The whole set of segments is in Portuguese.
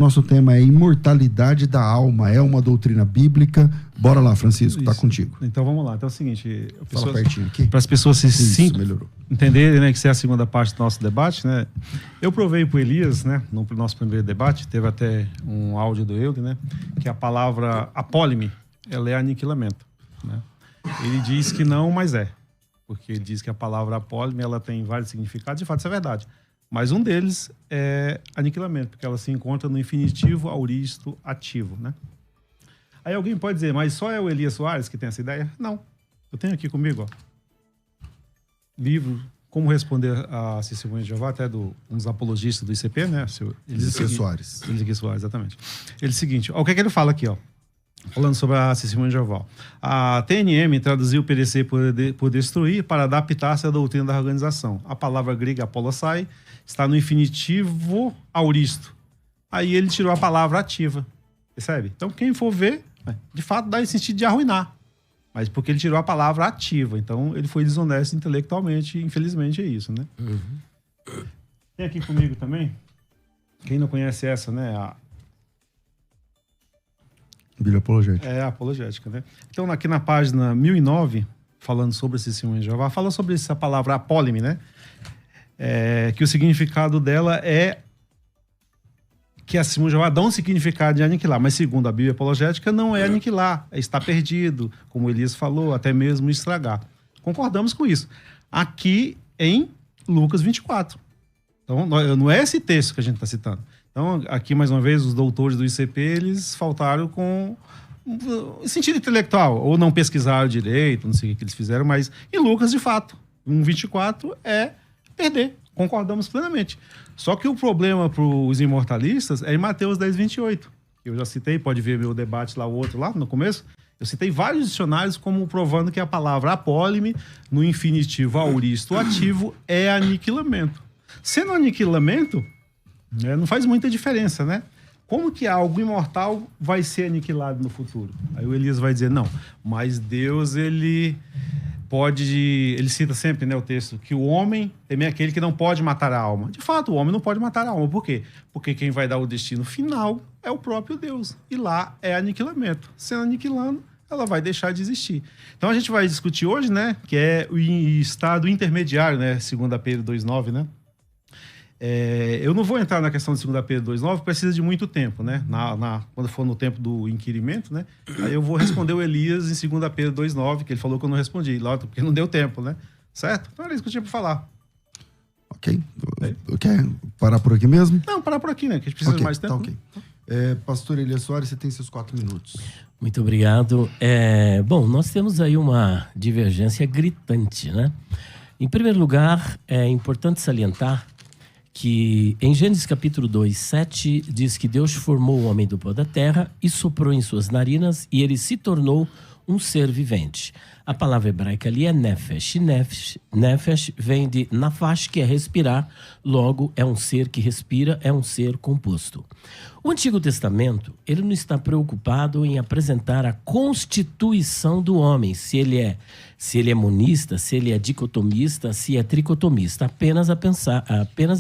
Nosso tema é imortalidade da alma, é uma doutrina bíblica. Bora lá, Francisco, tá contigo. Então vamos lá. Então é o seguinte, Fala pertinho aqui. Para as pessoas melhorou. entenderem, né, que isso é a segunda parte do nosso debate, né? Eu provei para o Elias, né, no nosso primeiro debate, teve até um áudio do Euler, né, que a palavra apólime, ela é aniquilamento, né? Ele diz que não, mas é. Porque ele diz que a palavra apólime, ela tem vários significados, de fato isso é verdade. Mas um deles é aniquilamento, porque ela se encontra no infinitivo auristo ativo, né? Aí alguém pode dizer, mas só é o Elias Soares que tem essa ideia? Não. Eu tenho aqui comigo, ó, livro Como Responder a Testemunha de Jeová, até um dos apologistas do ICP, né? Elias Soares. Elias Soares, exatamente. Ele é o seguinte, ó, o que é que ele fala aqui, ó? Falando sobre a testemunha de Jeová. A TNM traduziu perecer por destruir para adaptar-se à doutrina da organização. A palavra grega apolossai está no infinitivo auristo. Aí ele tirou a palavra ativa. Percebe? Então quem for ver, de fato dá esse sentido de arruinar. Mas porque ele tirou a palavra ativa. Então ele foi desonesto intelectualmente. Infelizmente é isso, né? Uhum. Tem aqui comigo também, quem não conhece essa, né? Bíblia apologética. É, apologética, né? Então, aqui na página 1009, falando sobre esse testemunho de Jeová, fala sobre essa palavra apólime, né? Que o significado dela é que a testemunha de Jeová dá um significado de aniquilar, mas segundo a Bíblia apologética, não é aniquilar, é estar perdido, como Elias falou, até mesmo estragar. Concordamos com isso. Aqui em Lucas 24. Então, não é esse texto que a gente está citando. Então, aqui, mais uma vez, os doutores do ICP, eles faltaram com sentido intelectual, ou não pesquisaram direito, não sei o que eles fizeram, mas em Lucas, de fato, 1:24 é perder. Concordamos plenamente. Só que o problema para os imortalistas é em Mateus 10:28. Eu já citei, pode ver meu debate lá, o outro lá, no começo. Eu citei vários dicionários como provando que a palavra apólime, no infinitivo auristo ativo, é aniquilamento. Sendo aniquilamento, não faz muita diferença, né? Como que algo imortal vai ser aniquilado no futuro? Aí o Elias vai dizer, não, mas Deus, ele cita sempre, né, o texto, que o homem é aquele que não pode matar a alma. De fato, o homem não pode matar a alma. Por quê? Porque quem vai dar o destino final é o próprio Deus. E lá é aniquilamento. Sendo aniquilando, ela vai deixar de existir. Então a gente vai discutir hoje, né, que é o estado intermediário, né, 2 Pedro 2:9, né? Eu não vou entrar na questão de 2 Pedro 2:9, precisa de muito tempo, né? Quando for no tempo do inquirimento, né? Aí eu vou responder o Elias em 2 Pedro 2:9, que ele falou que eu não respondi, porque não deu tempo, né? Certo? Então era isso que eu tinha para falar. Ok. Quer parar por aqui mesmo? Não, parar por aqui, né? Que a gente precisa de mais tempo. Tá ok. Pastor Elias Soares, você tem seus 4 minutos. Muito obrigado. Bom, nós temos aí uma divergência gritante, né? Em primeiro lugar, é importante salientar que em Gênesis capítulo 2:7 diz que Deus formou o homem do pó da terra e soprou em suas narinas e ele se tornou um ser vivente. A palavra hebraica ali é nefesh. Nefesh vem de nafash, que é respirar, logo é um ser que respira, é um ser composto. O Antigo Testamento, ele não está preocupado em apresentar a constituição do homem, se ele é monista, se ele é dicotomista, se é tricotomista, apenas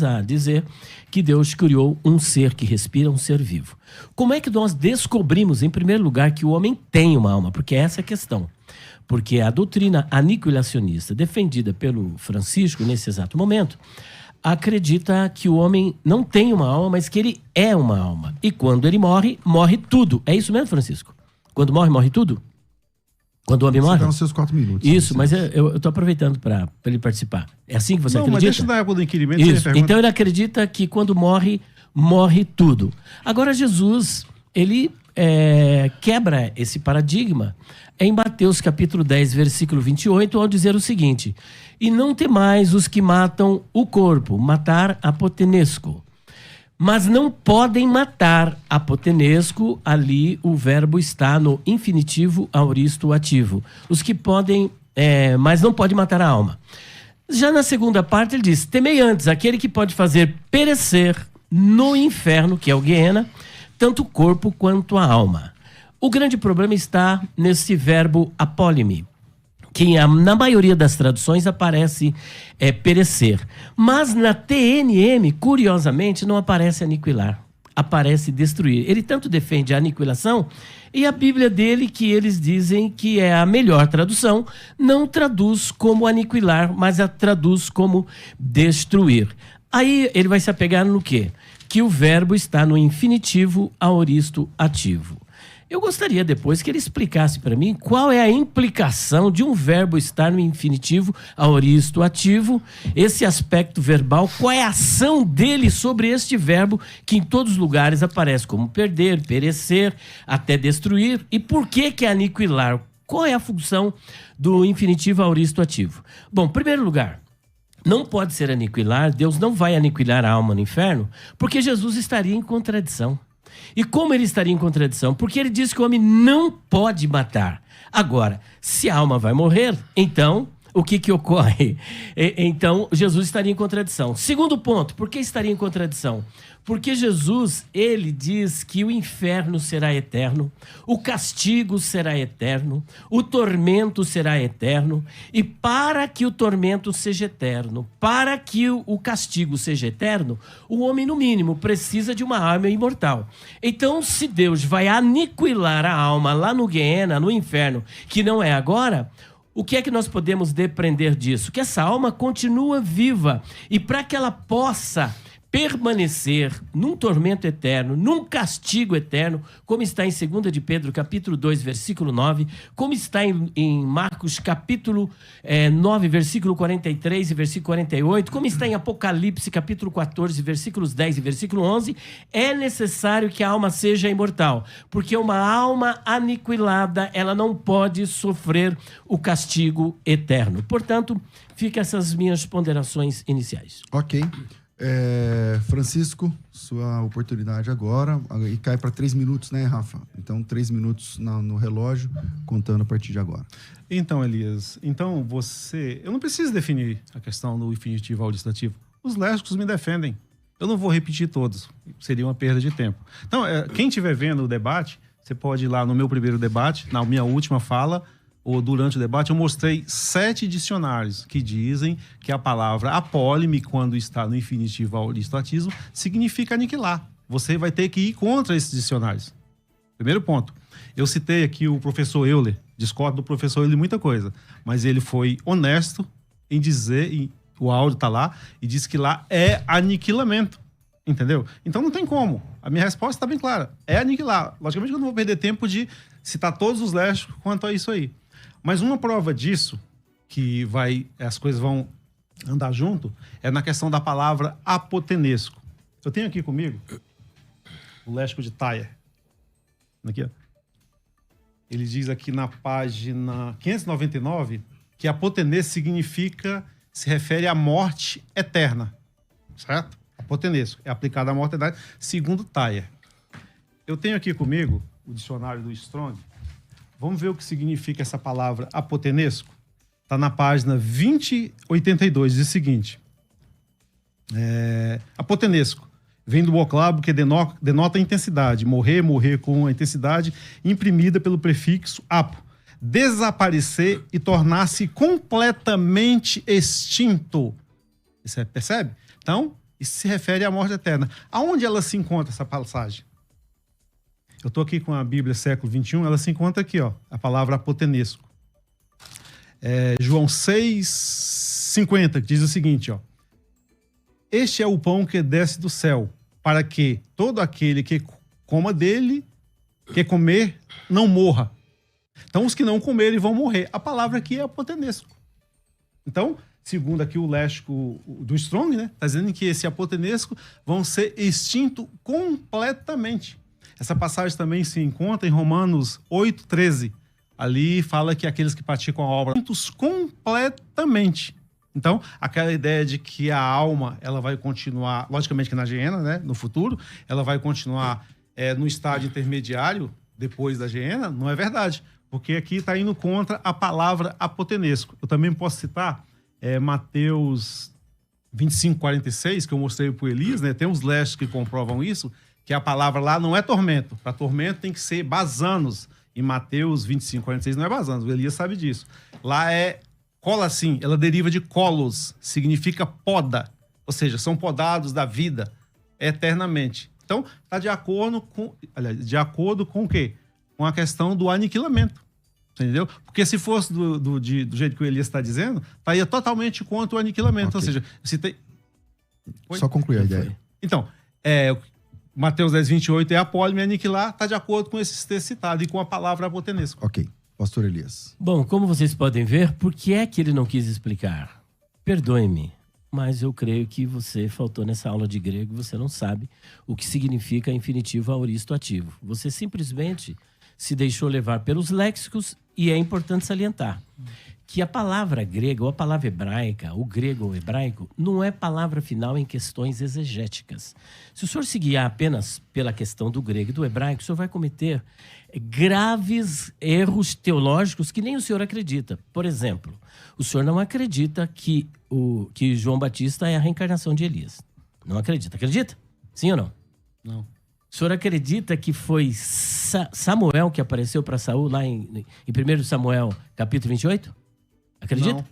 a dizer que Deus criou um ser que respira, um ser vivo. Como é que nós descobrimos, em primeiro lugar, que o homem tem uma alma? Porque essa é a questão. Porque a doutrina aniquilacionista, defendida pelo Francisco nesse exato momento, acredita que o homem não tem uma alma, mas que ele é uma alma. E quando ele morre, morre tudo. É isso mesmo, Francisco? Quando morre, morre tudo? Quando o homem morre? Você dá os seus 4 minutos. Isso, mas eu estou aproveitando para ele participar. É assim que você acredita? Não, mas deixa na época do inquirimento. Isso. Então ele acredita que quando morre, morre tudo. Agora Jesus, ele quebra esse paradigma em Mateus capítulo 10, versículo 28, ao dizer o seguinte: e não temais os que matam o corpo, matar apotenesco. Mas não podem matar apotenesco, ali o verbo está no infinitivo auristo ativo. Os que podem, mas não pode matar a alma. Já na segunda parte ele diz, temei antes aquele que pode fazer perecer no inferno, que é o Guiena, tanto o corpo quanto a alma. O grande problema está nesse verbo apólime, que na maioria das traduções aparece perecer. Mas na TNM, curiosamente, não aparece aniquilar. aparece destruir. Ele tanto defende a aniquilação, e a Bíblia dele, que eles dizem que é a melhor tradução, não traduz como aniquilar, mas a traduz como destruir. Aí ele vai se apegar no quê? Que o verbo está no infinitivo aoristo ativo. Eu gostaria depois que ele explicasse para mim qual é a implicação de um verbo estar no infinitivo aoristo ativo, esse aspecto verbal, qual é a ação dele sobre este verbo que em todos os lugares aparece como perder, perecer, até destruir, e por que é aniquilar? Qual é a função do infinitivo aoristo ativo? Bom, em primeiro lugar, não pode ser aniquilar, Deus não vai aniquilar a alma no inferno, porque Jesus estaria em contradição. E como ele estaria em contradição? Porque ele diz que o homem não pode matar. Agora, se a alma vai morrer, então, o que ocorre? Então, Jesus estaria em contradição. Segundo ponto, por que estaria em contradição? Porque Jesus, ele diz que o inferno será eterno, o castigo será eterno, o tormento será eterno, e para que o tormento seja eterno, para que o castigo seja eterno, o homem, no mínimo, precisa de uma alma imortal. Então, se Deus vai aniquilar a alma lá no Guiena, no inferno, que não é agora, o que é que nós podemos depreender disso? Que essa alma continua viva, e para que ela possa permanecer num tormento eterno, num castigo eterno, como está em 2 de Pedro, capítulo 2, versículo 9, como está em Marcos, capítulo 9, versículo 43 e versículo 48, como está em Apocalipse, capítulo 14, versículos 10 e versículo 11, é necessário que a alma seja imortal, porque uma alma aniquilada, ela não pode sofrer o castigo eterno. Portanto, ficam essas minhas ponderações iniciais. Ok. Francisco, sua oportunidade agora. E cai para 3 minutos, né, Rafa? Então, 3 minutos no relógio, contando a partir de agora. Então, Elias, eu não preciso definir a questão do infinitivo auditativo. Os léxicos me defendem. Eu não vou repetir todos, seria uma perda de tempo. Então, quem estiver vendo o debate, você pode ir lá no meu primeiro debate, na minha última fala, ou durante o debate, eu mostrei 7 dicionários que dizem que a palavra apólime, quando está no infinitivo aoristo ativo, significa aniquilar. Você vai ter que ir contra esses dicionários. Primeiro ponto. Eu citei aqui o professor Euler, discordo do professor Euler muita coisa, mas ele foi honesto em dizer, e o áudio está lá, e disse que lá é aniquilamento. Entendeu? Então não tem como. A minha resposta está bem clara. É aniquilar. Logicamente eu não vou perder tempo de citar todos os léxicos quanto a isso aí. Mas uma prova disso, que as coisas vão andar junto, é na questão da palavra apotenesco. Eu tenho aqui comigo o léxico de Thayer. Aqui, ó. Ele diz aqui na página 599 que apotenesco se refere à morte eterna. Certo? Apotenesco é aplicado à morte eterna, segundo Thayer. Eu tenho aqui comigo o dicionário do Strong. Vamos ver o que significa essa palavra apotenesco? Está na página 2082, diz o seguinte. Apotenesco vem do vocábulo que denota intensidade. Morrer com a intensidade imprimida pelo prefixo apo. Desaparecer e tornar-se completamente extinto. Você percebe? Então, isso se refere à morte eterna. Aonde ela se encontra, essa passagem? Eu estou aqui com a Bíblia século XXI, ela se encontra aqui, ó, a palavra apotenesco. João 6,50, que diz o seguinte, ó. Este é o pão que desce do céu, para que todo aquele que coma dele, que comer, não morra. Então, os que não comerem vão morrer. A palavra aqui é apotenesco. Então, segundo aqui o léxico do Strong, né, está dizendo que esse apotenesco vão ser extintos completamente. Essa passagem também se encontra em Romanos 8,13. Ali fala que aqueles que praticam a obra completamente. Então, aquela ideia de que a alma ela vai continuar, logicamente que na Geena, né, no futuro, ela vai continuar no estágio intermediário, depois da Geena, não é verdade. Porque aqui está indo contra a palavra apotenesco. Eu também posso citar Mateus 25:46, que eu mostrei para o Elias, né? Tem uns léxicos que comprovam isso, que a palavra lá não é tormento. Para tormento tem que ser basanos. Em Mateus 25:46 não é basanos, o Elias sabe disso. Lá é colacim, ela deriva de colos, significa poda. Ou seja, são podados da vida eternamente. Então, está de acordo com o quê? Com a questão do aniquilamento. Entendeu? Porque se fosse do jeito que o Elias está dizendo, estaria totalmente contra o aniquilamento. Okay. Ou seja, se tem... Só concluir a ideia. Então, Mateus 10, 28 é apólime, aniquilar, está de acordo com esse texto citado e com a palavra apotenesco. Ok. Pastor Elias. Bom, como vocês podem ver, por que é que ele não quis explicar? Perdoe-me, mas eu creio que você faltou nessa aula de grego, você não sabe o que significa infinitivo aoristo ativo. Você simplesmente se deixou levar pelos léxicos e é importante salientar que a palavra grega ou a palavra hebraica, o grego ou hebraico, não é palavra final em questões exegéticas. Se o senhor se guiar apenas pela questão do grego e do hebraico, o senhor vai cometer graves erros teológicos que nem o senhor acredita. Por exemplo, o senhor não acredita que João Batista é a reencarnação de Elias. Não acredita. Acredita? Sim ou não? Não. O senhor acredita que foi Samuel que apareceu para Saul lá em 1 Samuel, capítulo 28? Acredita? Não.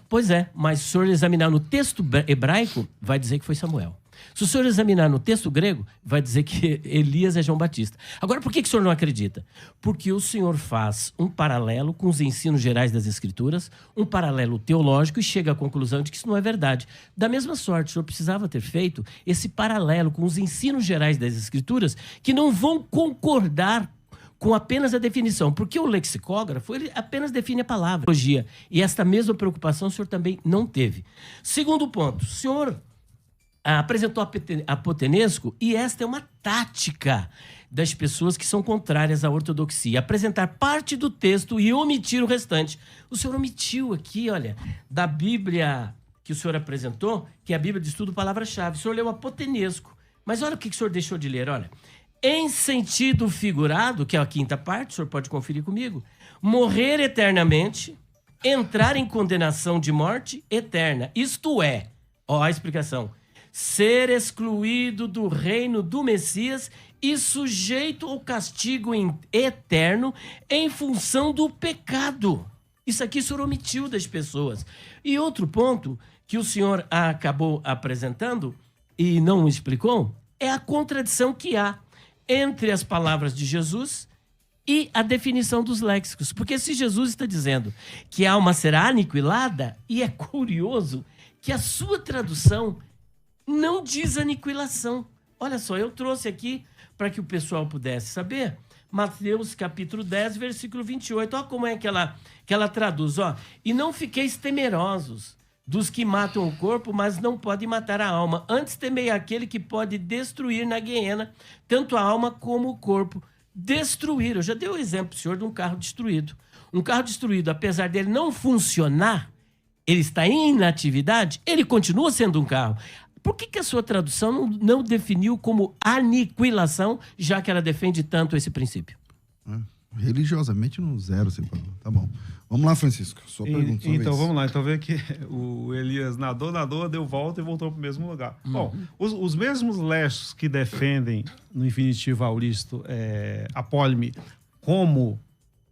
Pois é, mas se o senhor examinar no texto hebraico, vai dizer que foi Samuel. Se o senhor examinar no texto grego, vai dizer que Elias é João Batista. Agora, por que o senhor não acredita? Porque o senhor faz um paralelo com os ensinos gerais das Escrituras, um paralelo teológico e chega à conclusão de que isso não é verdade. Da mesma sorte, o senhor precisava ter feito esse paralelo com os ensinos gerais das Escrituras que não vão concordar com apenas a definição, porque o lexicógrafo ele apenas define a palavra. E esta mesma preocupação o senhor também não teve. Segundo ponto, o senhor apresentou apotenesco e esta é uma tática das pessoas que são contrárias à ortodoxia, apresentar parte do texto e omitir o restante. O senhor omitiu aqui, olha, da Bíblia que o senhor apresentou, que é a Bíblia de Estudo Palavra-Chave. O senhor leu apotenesco, mas olha o que o senhor deixou de ler, olha. Em sentido figurado, que é a quinta parte, o senhor pode conferir comigo, morrer eternamente, entrar em condenação de morte eterna. Isto é, ó a explicação, ser excluído do reino do Messias e sujeito ao castigo eterno em função do pecado. Isso aqui o senhor omitiu das pessoas. E outro ponto que o senhor acabou apresentando e não explicou é a contradição que há entre as palavras de Jesus e a definição dos léxicos. Porque se Jesus está dizendo que a alma será aniquilada, e é curioso que a sua tradução não diz aniquilação. Olha só, eu trouxe aqui para que o pessoal pudesse saber, Mateus capítulo 10, versículo 28. Olha como é que ela traduz. Ó. E não fiqueis temerosos dos que matam o corpo, mas não podem matar a alma. Antes temei aquele que pode destruir na guiena, tanto a alma como o corpo. Destruir. Eu já dei o exemplo, senhor, de um carro destruído. Um carro destruído, apesar dele não funcionar, ele está em inatividade, ele continua sendo um carro. Por que a sua tradução não definiu como aniquilação, já que ela defende tanto esse princípio? Religiosamente no zero, você falou. Tá bom. Vamos lá, Francisco. Sua pergunta. Então, vamos lá. Então, vê que o Elias nadou, deu volta e voltou para o mesmo lugar. Bom, os mesmos lestos que defendem no infinitivo auristo apólime como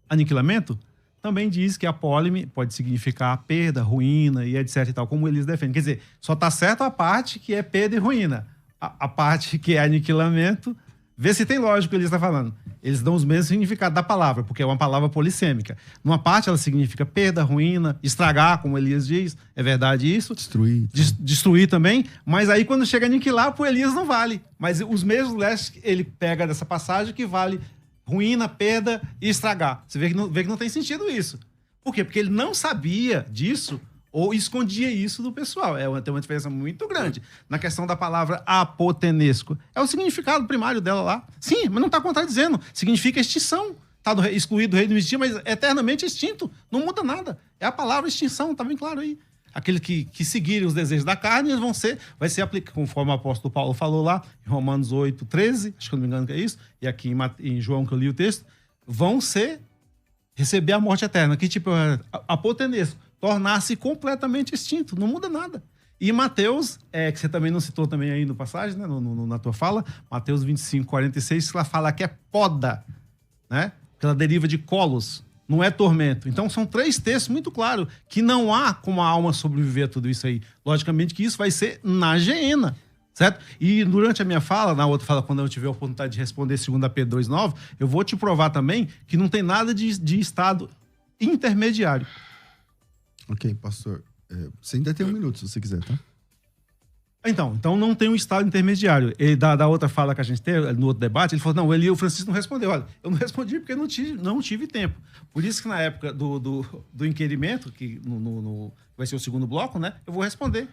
aniquilamento, também diz que apólime pode significar perda, ruína e etc e tal, como eles defendem. Quer dizer, só está certo a parte que é perda e ruína. A parte que é aniquilamento, vê se tem lógico o que ele está falando. Eles dão os mesmos significados da palavra, porque é uma palavra polissêmica. Numa parte ela significa perda, ruína, estragar, como Elias diz, é verdade isso. Destruir. Destruir também, mas aí quando chega a aniquilar, pro Elias não vale. Mas os mesmos lestes ele pega dessa passagem que vale ruína, perda e estragar. Você vê que não tem sentido isso. Por quê? Porque ele não sabia disso ou escondia isso do pessoal. Tem uma diferença muito grande na questão da palavra apotenesco. É o significado primário dela lá. Sim, mas não está contradizendo. Significa extinção. Está excluído do reino do existir, mas eternamente extinto. Não muda nada. É a palavra extinção, está bem claro aí. Aqueles que seguirem os desejos da carne, eles vai ser aplicado, conforme o apóstolo Paulo falou lá, em Romanos 8, 13, acho que eu não me engano que é isso, e aqui em João que eu li o texto, vão receber a morte eterna. Que tipo, apotenesco, tornar-se completamente extinto, não muda nada. E Mateus, que você também não citou também aí no passagem, né, na tua fala, Mateus 25, 46, que ela fala que é poda, né? Que ela deriva de colos, não é tormento. Então são 3 textos muito claros que não há como a alma sobreviver a tudo isso aí. Logicamente que isso vai ser na geena. Certo? E durante a minha fala, na outra fala, quando eu tiver a oportunidade de responder 2 Pedro 2,9, eu vou te provar também que não tem nada de estado intermediário. Ok, pastor. Você ainda tem 1 minuto, se você quiser, tá? Então não tem um estado intermediário. E da outra fala que a gente teve, no outro debate, ele falou, não, o Francisco não respondeu. Olha, eu não respondi porque não tive tempo. Por isso que na época do inquirimento, que vai ser o segundo bloco, né, eu vou responder.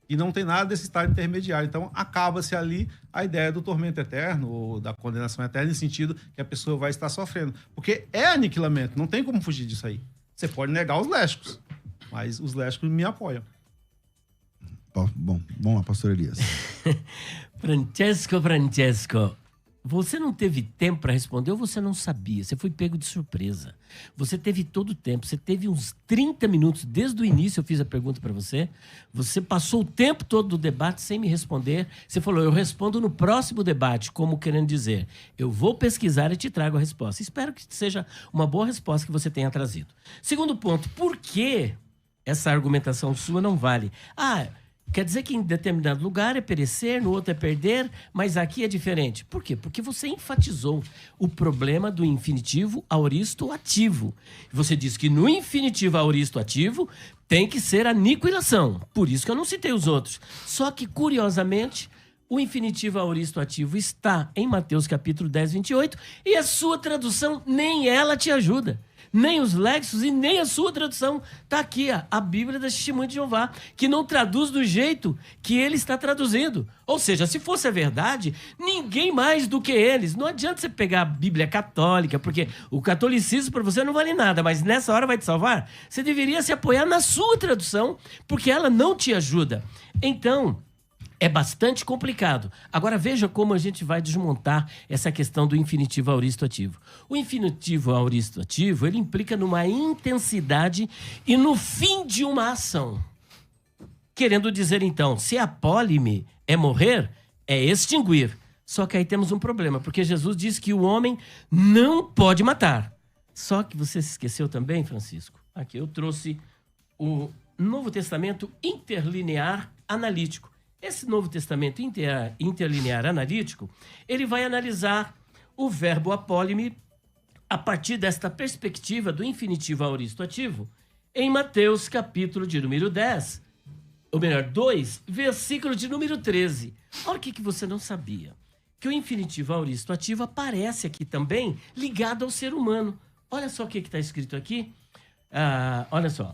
E não tem nada desse estado intermediário. Então, acaba-se ali a ideia do tormento eterno ou da condenação eterna, no sentido que a pessoa vai estar sofrendo. Porque é aniquilamento, não tem como fugir disso aí. Você pode negar os lésticos, mas os lésticos me apoiam. Bom, vamos lá, pastor Elias. Francesco, você não teve tempo para responder ou você não sabia? Você foi pego de surpresa. Você teve todo o tempo, você teve uns 30 minutos, desde o início eu fiz a pergunta para você. Você passou o tempo todo do debate sem me responder. Você falou, eu respondo no próximo debate, como querendo dizer, eu vou pesquisar e te trago a resposta. Espero que seja uma boa resposta que você tenha trazido. Segundo ponto, por que essa argumentação sua não vale? Quer dizer que em determinado lugar é perecer, no outro é perder, mas aqui é diferente. Por quê? Porque você enfatizou o problema do infinitivo aoristo ativo. Você disse que no infinitivo aoristo ativo tem que ser aniquilação. Por isso que eu não citei os outros. Só que, curiosamente, o infinitivo aoristo ativo está em Mateus capítulo 10, 28, e a sua tradução, nem ela te ajuda. Nem os léxicos e nem a sua tradução. Está aqui, a Bíblia da Testemunha de Jeová, que não traduz do jeito que ele está traduzindo. Ou seja, se fosse a verdade, ninguém mais do que eles. Não adianta você pegar a Bíblia católica, porque o catolicismo para você não vale nada, mas nessa hora vai te salvar. Você deveria se apoiar na sua tradução, porque ela não te ajuda. Então, é bastante complicado. Agora veja como a gente vai desmontar essa questão do infinitivo aoristo ativo. O infinitivo aoristo ativo, ele implica numa intensidade e no fim de uma ação. Querendo dizer, então, se apólime é morrer, é extinguir. Só que aí temos um problema, porque Jesus diz que o homem não pode matar. Só que você se esqueceu também, Francisco. Aqui eu trouxe o Novo Testamento interlinear analítico. Esse Novo Testamento interlinear analítico, ele vai analisar o verbo apólime a partir desta perspectiva do infinitivo aoristo ativo em Mateus capítulo de número 10, ou melhor, 2, versículo de número 13. Olha o que você não sabia. Que o infinitivo aoristo ativo aparece aqui também ligado ao ser humano. Olha só o que está escrito aqui. Olha só.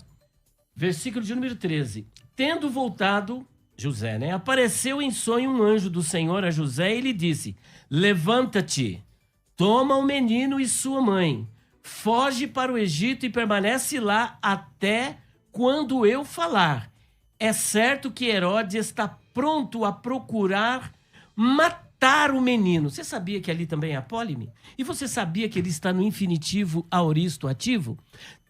Versículo de número 13. Tendo voltado... José, né? Apareceu em sonho um anjo do Senhor a José e lhe disse, levanta-te, toma o menino e sua mãe, foge para o Egito e permanece lá até quando eu falar. É certo que Herodes está pronto a procurar matar o menino. Você sabia que ali também é apólime? E você sabia que ele está no infinitivo aoristo ativo?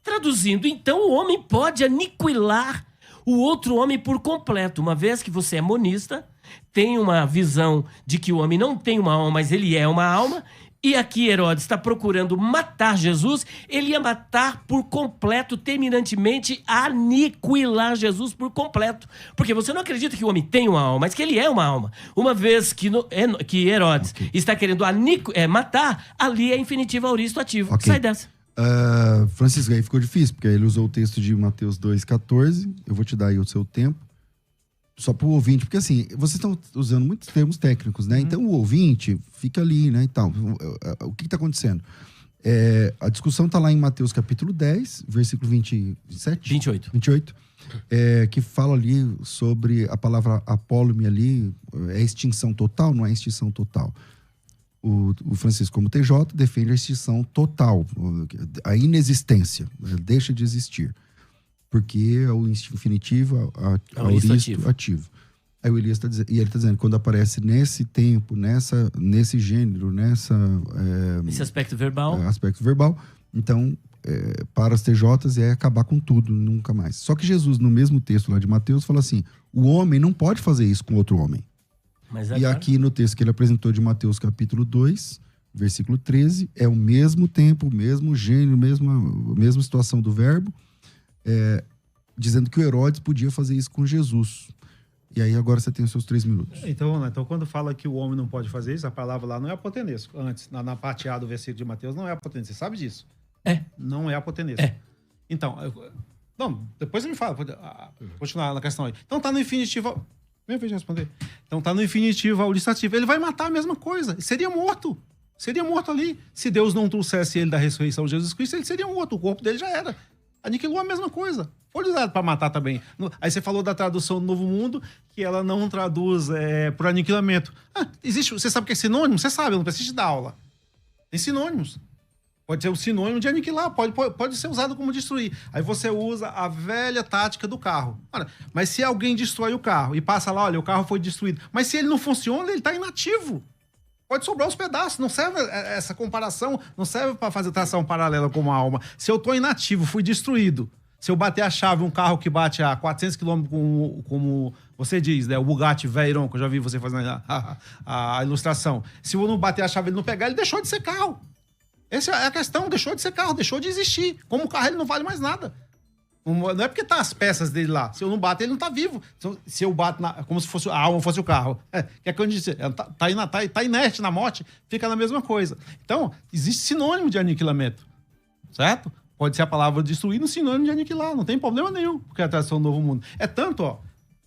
Traduzindo, então o homem pode aniquilar o outro homem por completo, uma vez que você é monista, tem uma visão de que o homem não tem uma alma, mas ele é uma alma, e aqui Herodes está procurando matar Jesus, ele ia matar por completo, terminantemente, aniquilar Jesus por completo. Porque você não acredita que o homem tem uma alma, mas que ele é uma alma. Uma vez que Herodes está querendo matar, ali é infinitivo aoristo ativo. Okay. Sai dessa. Francisco, aí ficou difícil, porque ele usou o texto de Mateus 2,14. Eu vou te dar aí o seu tempo. Só para o ouvinte, porque assim, vocês estão usando muitos termos técnicos, né? Então o ouvinte fica ali, né? E tal. O que está acontecendo? A discussão está lá em Mateus capítulo 10, versículo 27? 28. Que fala ali sobre a palavra apólime ali. É extinção total? Não é extinção total. O Francisco, como TJ, defende a extinção total, a inexistência, deixa de existir. Porque é o infinitivo aoristo ativo. Aí o Elias está dizendo, e ele está dizendo, quando aparece nesse tempo, nesse gênero, esse aspecto verbal, então, para as TJs é acabar com tudo, nunca mais. Só que Jesus, no mesmo texto lá de Mateus, fala assim, o homem não pode fazer isso com outro homem. Mas e aqui no texto que ele apresentou de Mateus capítulo 2, versículo 13, é o mesmo tempo, o mesmo gênero, a mesma situação do verbo, dizendo que o Herodes podia fazer isso com Jesus. E aí agora você tem os seus 3 minutos. Então, quando fala que o homem não pode fazer isso, a palavra lá não é apotenesco. Antes, na parte A do versículo de Mateus, não é apotenesco. Você sabe disso? Não é apotenesco. Então, depois você me fala. Continuar na questão aí. Então tá no infinitivo... Minha vez de responder. Então tá no infinitivo auditativo. Ele vai matar a mesma coisa. Seria morto. Seria morto ali. Se Deus não trouxesse ele da ressurreição de Jesus Cristo, ele seria morto. O corpo dele já era. Aniquilou a mesma coisa. Foi usado para matar também. Aí você falou da tradução do Novo Mundo, que ela não traduz por aniquilamento. Existe, você sabe o que é sinônimo? Você sabe, eu não preciso te dar aula. Tem sinônimos. Pode ser o sinônimo de aniquilar, pode ser usado como destruir. Aí você usa a velha tática do carro. Mas se alguém destrói o carro e passa lá, olha, o carro foi destruído. Mas se ele não funciona, ele está inativo. Pode sobrar os pedaços. Não serve essa comparação, não serve para fazer tração paralela com a alma. Se eu estou inativo, fui destruído. Se eu bater a chave, um carro que bate a 400 km, como você diz, né? O Bugatti Veyron, que eu já vi você fazendo a ilustração. Se eu não bater a chave e ele não pegar, ele deixou de ser carro. Essa é a questão, deixou de ser carro, deixou de existir. Como o carro, ele não vale mais nada. Não é porque tá as peças dele lá. Se eu não bato, ele não tá vivo. Se eu bato como se fosse a alma fosse o carro. Que é que eu disse, tá inerte na morte, fica na mesma coisa. Então, existe sinônimo de aniquilamento. Certo? Pode ser a palavra destruir no sinônimo de aniquilar. Não tem problema nenhum, porque é a tradução do Novo Mundo. É tanto, ó.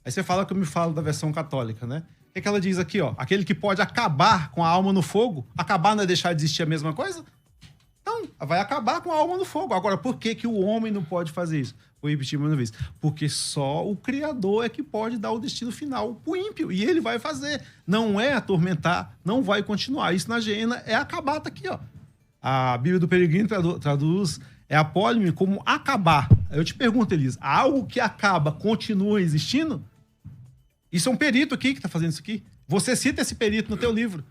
Aí você fala que eu me falo da versão católica, né? O que é que ela diz aqui, ó? Aquele que pode acabar com a alma no fogo. Acabar não é deixar de existir a mesma coisa? Então, vai acabar com a alma no fogo. Agora, por que o homem não pode fazer isso? Vou repetir mais uma vez. Porque só o Criador é que pode dar o destino final pro ímpio. E ele vai fazer. Não é atormentar, não vai continuar. Isso na Gênesis é acabar, tá aqui, ó. A Bíblia do Peregrino traduz apólime como acabar. Eu te pergunto, Elisa, algo que acaba continua existindo? Isso é um perito aqui que tá fazendo isso aqui. Você cita esse perito no teu livro.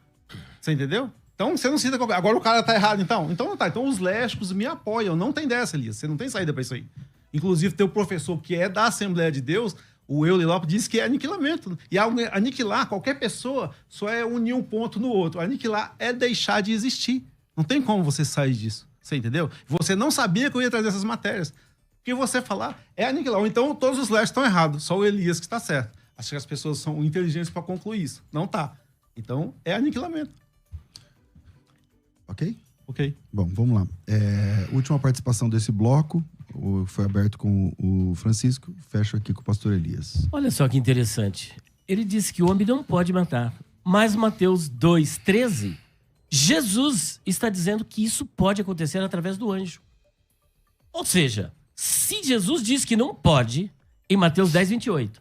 Você entendeu? Então, você não cita... Agora o cara tá errado, então? Então não tá. Então os lésbicos me apoiam. Não tem dessa, Elias. Você não tem saída pra isso aí. Inclusive, teu professor, que é da Assembleia de Deus, o Euler Lopes, diz que é aniquilamento. E aniquilar qualquer pessoa só é unir um ponto no outro. Aniquilar é deixar de existir. Não tem como você sair disso. Você entendeu? Você não sabia que eu ia trazer essas matérias. O que você falar é aniquilar. Ou então todos os lésbicos estão errados. Só o Elias que está certo. Acho que as pessoas são inteligentes para concluir isso. Não tá. Então, é aniquilamento. Ok? Ok. Bom, vamos lá. Última participação desse bloco. Foi aberto com o Francisco. Fecho aqui com o pastor Elias. Olha só que interessante. Ele disse que o homem não pode matar. Mas Mateus 2,13, Jesus está dizendo que isso pode acontecer através do anjo. Ou seja, se Jesus diz que não pode, em Mateus 10,28,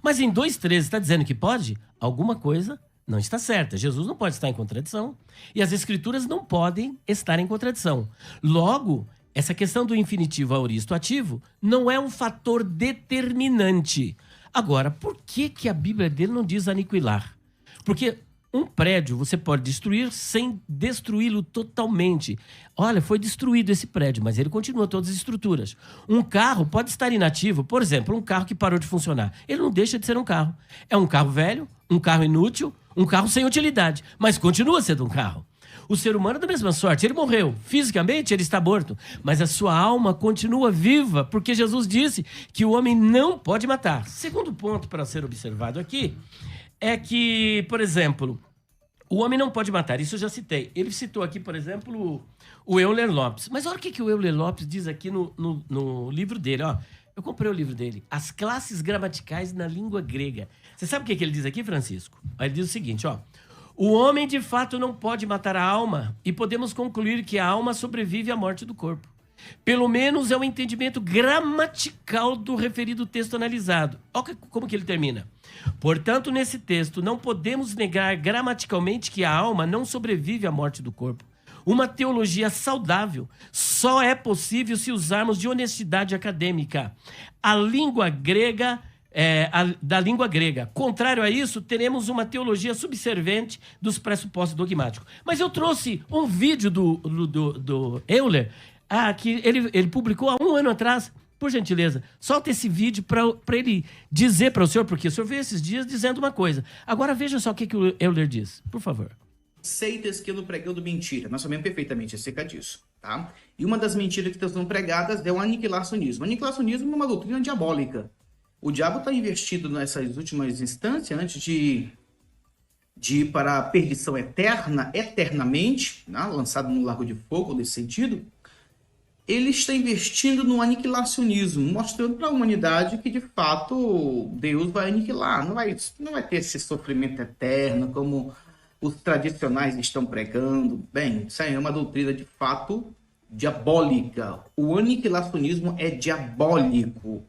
mas em 2,13 está dizendo que pode, alguma coisa não está certa. Jesus não pode estar em contradição. E as escrituras não podem estar em contradição. Logo, essa questão do infinitivo aoristo ativo não é um fator determinante. Agora, por que a Bíblia dele não diz aniquilar? Porque um prédio você pode destruir sem destruí-lo totalmente. Olha, foi destruído esse prédio, mas ele continua todas as estruturas. Um carro pode estar inativo. Por exemplo, um carro que parou de funcionar. Ele não deixa de ser um carro. É um carro velho, um carro inútil, um carro sem utilidade, mas continua sendo um carro. O ser humano é da mesma sorte. Ele morreu. Fisicamente, ele está morto. Mas a sua alma continua viva, porque Jesus disse que o homem não pode matar. Segundo ponto para ser observado aqui é que, por exemplo, o homem não pode matar. Isso eu já citei. Ele citou aqui, por exemplo, o Euler Lopes. Mas olha o que o Euler Lopes diz aqui no livro dele. Ó. Eu comprei o livro dele. As classes gramaticais na língua grega. Você sabe o que ele diz aqui, Francisco? Ele diz o seguinte, ó. O homem, de fato, não pode matar a alma e podemos concluir que a alma sobrevive à morte do corpo. Pelo menos é o entendimento gramatical do referido texto analisado. Olha como que ele termina. Portanto, nesse texto, não podemos negar gramaticalmente que a alma não sobrevive à morte do corpo. Uma teologia saudável só é possível se usarmos de honestidade acadêmica. A língua grega... da língua grega. Contrário a isso, teremos uma teologia subserviente dos pressupostos dogmáticos. Mas eu trouxe um vídeo do Euler, que ele publicou há 1 ano atrás. Por gentileza, solta esse vídeo para ele dizer para o senhor, porque o senhor veio esses dias dizendo uma coisa. Agora veja só o que o Euler diz, por favor. Seitas que andam pregando mentira. Nós sabemos perfeitamente acerca disso, tá? E uma das mentiras que estão sendo pregadas é o aniquilacionismo. O aniquilacionismo é uma doutrina diabólica. O diabo está investido nessas últimas instâncias, antes de ir para a perdição eterna, eternamente, né? Lançado no lago de fogo, nesse sentido. Ele está investindo no aniquilacionismo, mostrando para a humanidade que, de fato, Deus vai aniquilar. Não vai ter esse sofrimento eterno, como os tradicionais estão pregando. Bem, isso aí é uma doutrina, de fato, diabólica. O aniquilacionismo é diabólico.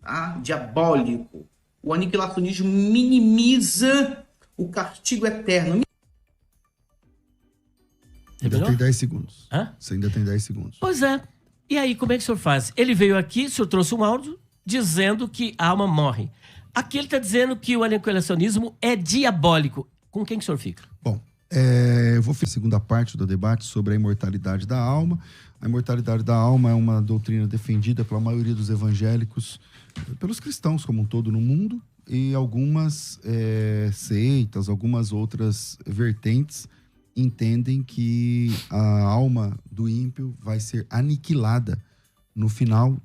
Tá? Diabólico. O aniquilacionismo minimiza o castigo eterno. Ainda tem 10 segundos. Hã? Você ainda tem 10 segundos. Pois é. E aí, como é que o senhor faz? Ele veio aqui, o senhor trouxe um áudio dizendo que a alma morre. Aqui ele está dizendo que o aniquilacionismo é diabólico. Com quem que o senhor fica? Bom, eu vou fazer a segunda parte do debate sobre a imortalidade da alma. A imortalidade da alma é uma doutrina defendida pela maioria dos evangélicos, pelos cristãos como um todo no mundo, e algumas seitas, algumas outras vertentes entendem que a alma do ímpio vai ser aniquilada no final,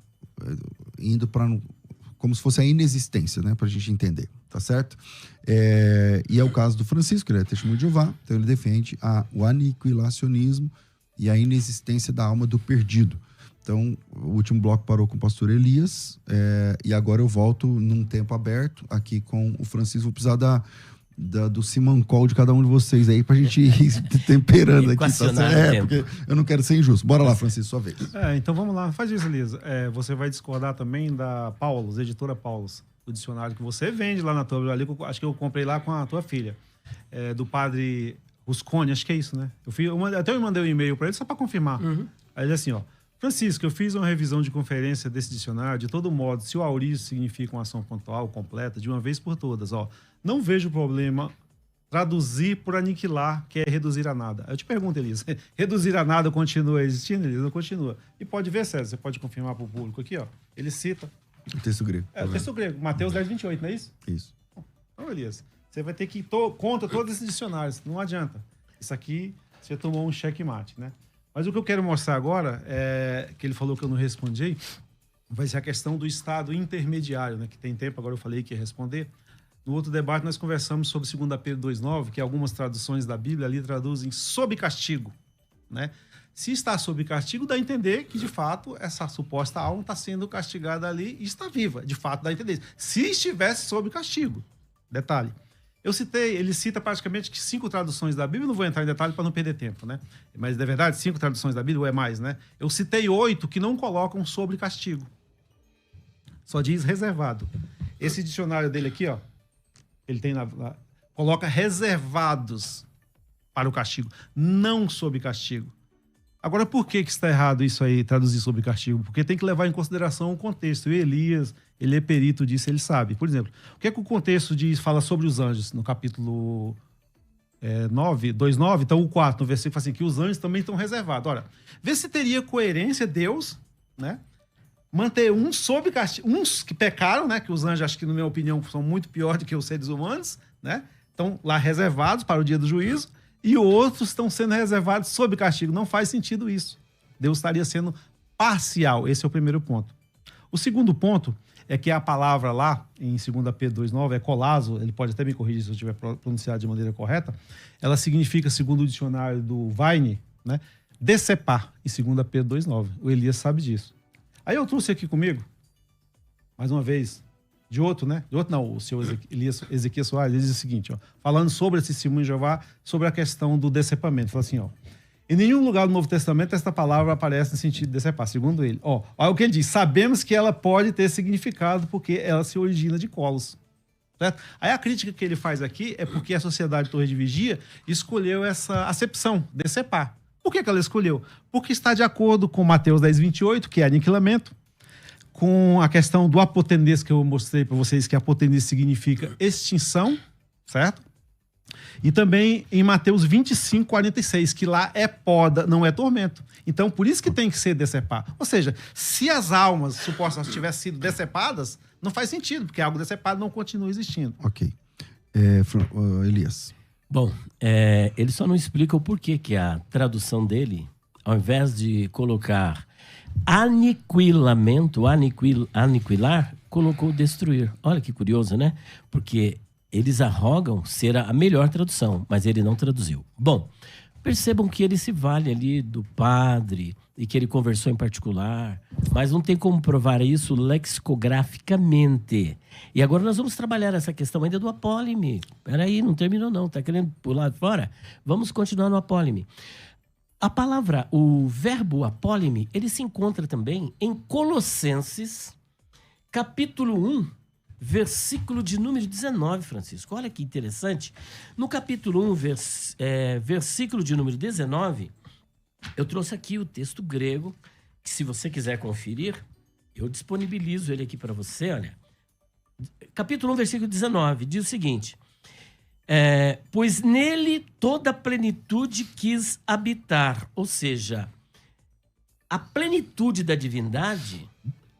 indo para como se fosse a inexistência, né, para a gente entender, tá certo? E é o caso do Francisco, ele é testemunho de Jeová, então ele defende o aniquilacionismo e a inexistência da alma do perdido. Então, o último bloco parou com o pastor Elias, e agora eu volto num tempo aberto aqui com o Francisco. Vou precisar do simancol de cada um de vocês aí pra gente ir temperando aqui, tá certo? Porque eu não quero ser injusto. Bora lá, Francisco, sua vez. Então vamos lá, faz isso, Elisa. Você vai discordar também da Paulus, editora Paulus, o dicionário que você vende lá na tua livraria, acho que eu comprei lá com a tua filha, do padre Rusconi, acho que é isso, né? Até eu mandei um e-mail pra ele só pra confirmar. Uhum. Aí ele assim, ó: Francisco, eu fiz uma revisão de conferência desse dicionário. De todo modo, se o auriço significa uma ação pontual, completa, de uma vez por todas, não vejo problema traduzir por aniquilar, que é reduzir a nada. Eu te pergunto, Elisa, reduzir a nada continua existindo, Elisa? Não continua. E pode ver, César, você pode confirmar para o público aqui, ele cita. O texto grego. O texto grego, Mateus 10, 28, não é isso? Isso. Então, Elias, você vai ter que ir contra todos esses dicionários, não adianta. Isso aqui, você tomou um checkmate, né? Mas o que eu quero mostrar agora, que ele falou que eu não respondi, vai ser a questão do estado intermediário, né? Que tem tempo, agora eu falei que ia responder. No outro debate, nós conversamos sobre 2 Pedro 2,9, que algumas traduções da Bíblia ali traduzem sob castigo, né? Se está sob castigo, dá a entender que, de fato, essa suposta alma está sendo castigada ali e está viva. De fato, dá a entender isso. Se estivesse sob castigo. Detalhe. Ele cita praticamente que 5 traduções da Bíblia, não vou entrar em detalhe para não perder tempo, né? Mas, de verdade, 5 traduções da Bíblia, ou é mais, né? Eu citei 8 que não colocam sobre castigo. Só diz reservado. Esse dicionário dele aqui, ele tem coloca reservados para o castigo, não sob castigo. Agora, por que está errado isso aí, traduzir sob castigo? Porque tem que levar em consideração o contexto. E Elias, ele é perito disso, ele sabe. Por exemplo, o que é que o contexto fala sobre os anjos? No capítulo 2,9, então o 4, no versículo, fala assim, que os anjos também estão reservados. Ora, vê se teria coerência Deus, né? Manter uns sob castigo, uns que pecaram, né? Que os anjos, acho que, na minha opinião, são muito piores do que os seres humanos, né? Estão lá reservados para o dia do juízo, e outros estão sendo reservados sob castigo. Não faz sentido isso. Deus estaria sendo parcial. Esse é o primeiro ponto. O segundo ponto é que a palavra lá, em 2 Pedro 2,9, é colazo, ele pode até me corrigir se eu tiver pronunciado de maneira correta, ela significa, segundo o dicionário do Vine, né, decepar, em 2 Pedro 2,9. O Elias sabe disso. Aí eu trouxe aqui comigo, mais uma vez, de outro, né? De outro não, o senhor Ezequiel Soares, ele diz o seguinte, falando sobre esse testemunho de Jeová, sobre a questão do decepamento. Fala assim, em nenhum lugar do Novo Testamento esta palavra aparece no sentido de decepar, segundo ele. Olha o que ele diz, sabemos que ela pode ter significado porque ela se origina de colos. Certo? Aí a crítica que ele faz aqui é porque a Sociedade Torre de Vigia escolheu essa acepção, decepar. Por que ela escolheu? Porque está de acordo com Mateus 10, 28, que é aniquilamento, com a questão do apotenês, que eu mostrei para vocês, que apotenês significa extinção, certo? E também em Mateus 25, 46, que lá é poda, não é tormento. Então, por isso que tem que ser decepar. Ou seja, se as almas supostas tivessem sido decepadas, não faz sentido, porque algo decepado não continua existindo. Ok. Elias. Bom, ele só não explica o porquê que a tradução dele, ao invés de colocar aniquilamento, aniquilar, colocou destruir. Olha que curioso, né? Porque eles arrogam ser a melhor tradução, mas ele não traduziu. Bom, percebam que ele se vale ali do padre e que ele conversou em particular, mas não tem como provar isso lexicograficamente. E agora nós vamos trabalhar essa questão ainda do apólime. Peraí, não terminou não, tá querendo pular fora? Vamos continuar no apólime. A palavra, o verbo apólime, ele se encontra também em Colossenses, capítulo 1, versículo de número 19, Francisco. Olha que interessante. No capítulo 1, versículo de número 19, eu trouxe aqui o texto grego, que se você quiser conferir, eu disponibilizo ele aqui para você, olha. Capítulo 1, versículo 19, diz o seguinte: pois nele toda a plenitude quis habitar, ou seja, a plenitude da divindade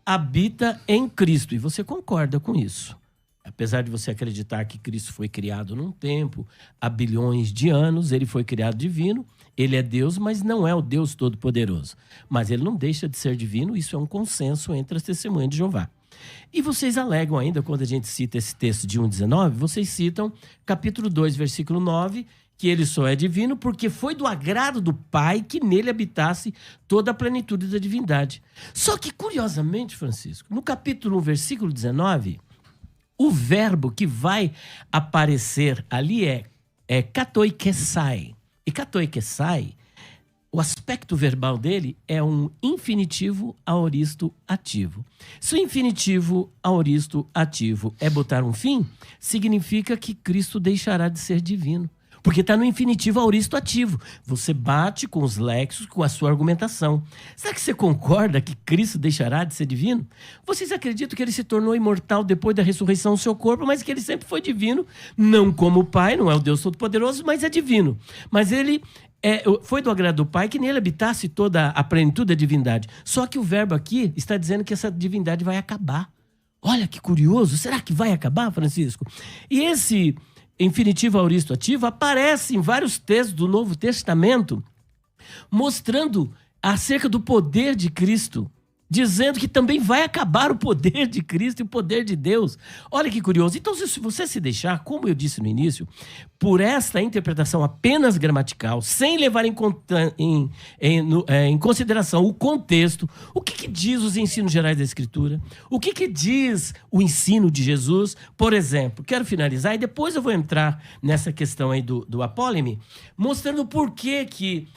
habita em Cristo. E você concorda com isso. Apesar de você acreditar que Cristo foi criado num tempo, há bilhões de anos, ele foi criado divino, ele é Deus, mas não é o Deus Todo-Poderoso. Mas ele não deixa de ser divino, isso é um consenso entre as testemunhas de Jeová. E vocês alegam ainda, quando a gente cita esse texto de 1,19, vocês citam capítulo 2, versículo 9, que ele só é divino porque foi do agrado do Pai que nele habitasse toda a plenitude da divindade. Só que, curiosamente, Francisco, no capítulo 1, versículo 19, o verbo que vai aparecer ali é katoikesai. E katoikesai, o aspecto verbal dele é um infinitivo aoristo ativo. Se o infinitivo aoristo ativo é botar um fim, significa que Cristo deixará de ser divino. Porque está no infinitivo aoristo ativo. Você bate com os léxicos, com a sua argumentação. Será que você concorda que Cristo deixará de ser divino? Vocês acreditam que ele se tornou imortal depois da ressurreição do seu corpo, mas que ele sempre foi divino, não como o Pai, não é o Deus Todo-Poderoso, mas é divino. Mas ele foi do agrado do Pai que nele habitasse toda a plenitude da divindade. Só que o verbo aqui está dizendo que essa divindade vai acabar. Olha que curioso. Será que vai acabar, Francisco? E esse infinitivo aoristo ativo aparece em vários textos do Novo Testamento, mostrando acerca do poder de Cristo, dizendo que também vai acabar o poder de Cristo e o poder de Deus. Olha que curioso. Então, se você se deixar, como eu disse no início, por esta interpretação apenas gramatical, sem levar em consideração o contexto, o que diz os ensinos gerais da Escritura, o que diz o ensino de Jesus, por exemplo. Quero finalizar e depois eu vou entrar nessa questão aí do apólime, mostrando por que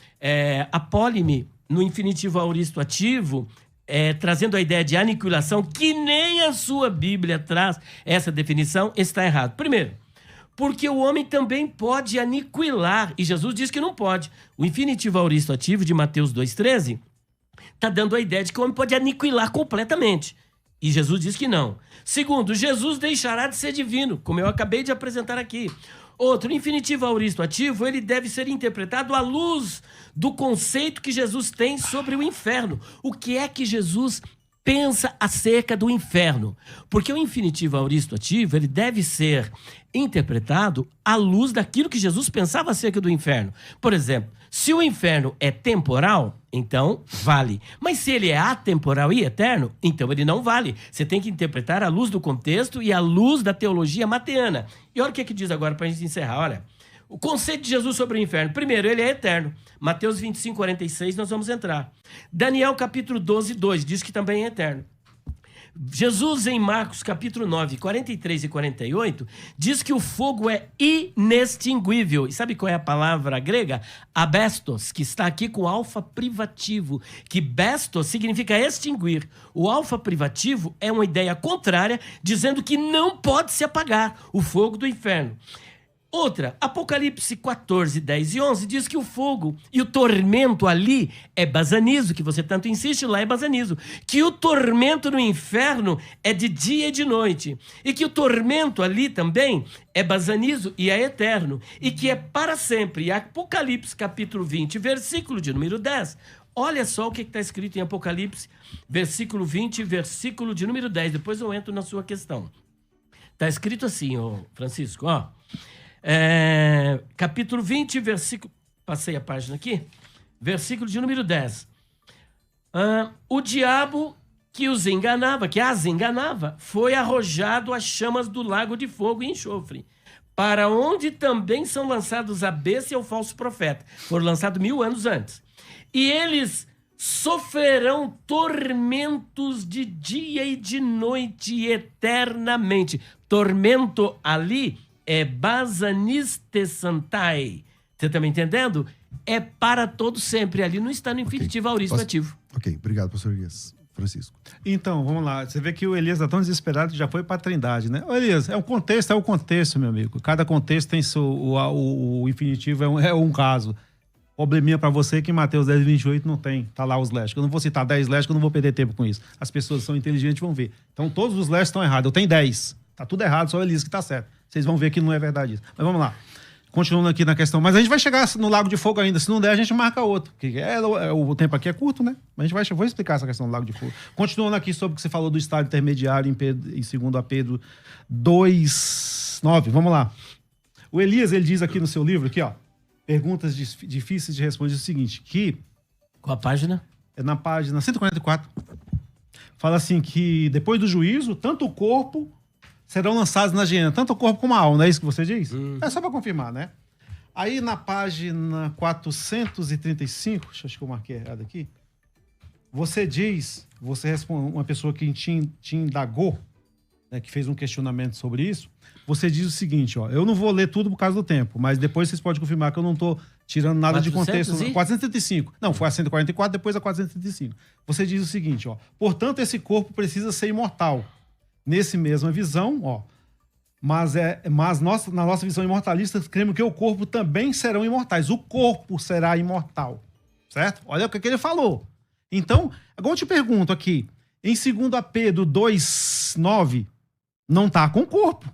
apólime no infinitivo aoristo ativo, trazendo a ideia de aniquilação, que nem a sua Bíblia traz essa definição, está errado. Primeiro, porque o homem também pode aniquilar, e Jesus diz que não pode. O infinitivo aoristo ativo de Mateus 2,13 está dando a ideia de que o homem pode aniquilar completamente. E Jesus diz que não. Segundo, Jesus deixará de ser divino, como eu acabei de apresentar aqui. Outro, infinitivo aoristo ativo, ele deve ser interpretado à luz do conceito que Jesus tem sobre o inferno. O que é que Jesus pensa acerca do inferno? Porque o infinitivo aoristo ativo, ele deve ser interpretado à luz daquilo que Jesus pensava acerca do inferno. Por exemplo, se o inferno é temporal, então vale. Mas se ele é atemporal e eterno, então ele não vale. Você tem que interpretar à luz do contexto e à luz da teologia mateana. E olha o que diz agora para a gente encerrar. Olha, o conceito de Jesus sobre o inferno. Primeiro, ele é eterno. Mateus 25, 46, nós vamos entrar. Daniel, capítulo 12, 2, diz que também é eterno. Jesus, em Marcos, capítulo 9, 43 e 48, diz que o fogo é inextinguível. E sabe qual é a palavra grega? Abestos, que está aqui com alfa privativo, que bestos significa extinguir. O alfa privativo é uma ideia contrária, dizendo que não pode se apagar o fogo do inferno. Outra, Apocalipse 14, 10 e 11 diz que o fogo e o tormento ali é basanizo, que você tanto insiste, lá é basanizo. Que o tormento no inferno é de dia e de noite. E que o tormento ali também é basanizo e é eterno. E que é para sempre. E Apocalipse capítulo 20, versículo de número 10. Olha só o que está escrito em Apocalipse, versículo 20, versículo de número 10. Depois eu entro na sua questão. Está escrito assim, Francisco, ó. Capítulo 20, versículo... Passei a página aqui. Versículo de número 10. O diabo que os enganava, que as enganava, foi arrojado às chamas do lago de fogo e enxofre, para onde também são lançados a besta e o falso profeta. Foram lançados 1000 anos antes. E eles sofrerão tormentos de dia e de noite eternamente. Tormento ali é basaniste-santai. Você tá me entendendo? É para todo sempre. Ali não está no infinitivo auríssimo ativo. Ok, obrigado, pastor Elias. Francisco. Então, vamos lá. Você vê que o Elias está tão desesperado que já foi para a Trindade, né? Ô, Elias, é o contexto, meu amigo. Cada contexto tem o infinitivo, é um caso. Probleminha para você que em Mateus 10, 28 não tem. Tá lá os lésticos. Eu não vou citar 10 lésticos, eu não vou perder tempo com isso. As pessoas são inteligentes, vão ver. Então, todos os lésticos estão errados. Eu tenho 10. Tá tudo errado, só o Elias que tá certo. Vocês vão ver que não é verdade isso. Mas vamos lá. Continuando aqui na questão. Mas a gente vai chegar no Lago de Fogo ainda. Se não der, a gente marca outro. Porque o tempo aqui é curto, né? Mas a gente vou explicar essa questão do Lago de Fogo. Continuando aqui sobre o que você falou do estado intermediário em 2 a Pedro 2:9. Vamos lá. O Elias, ele diz aqui no seu livro, aqui, ó. Perguntas difíceis de responder o seguinte, que... Qual a página? É na página 144. Fala assim que depois do juízo, tanto o corpo serão lançados na geena, tanto o corpo como a alma, não é isso que você diz? É só para confirmar, né? Aí na página 435, acho que eu marquei errado aqui, você responde, uma pessoa que te indagou, né, que fez um questionamento sobre isso, você diz o seguinte, ó, eu não vou ler tudo por causa do tempo, mas depois vocês podem confirmar que eu não estou tirando nada de contexto. 435. Não, foi a 144, depois a 435. Você diz o seguinte, ó, portanto, esse corpo precisa ser imortal. Nesse mesma visão, ó, mas na nossa visão imortalista, cremos que o corpo também serão imortais. O corpo será imortal, certo? Olha o que ele falou. Então, agora eu te pergunto aqui, em 2 Pedro 2:9, não está com o corpo.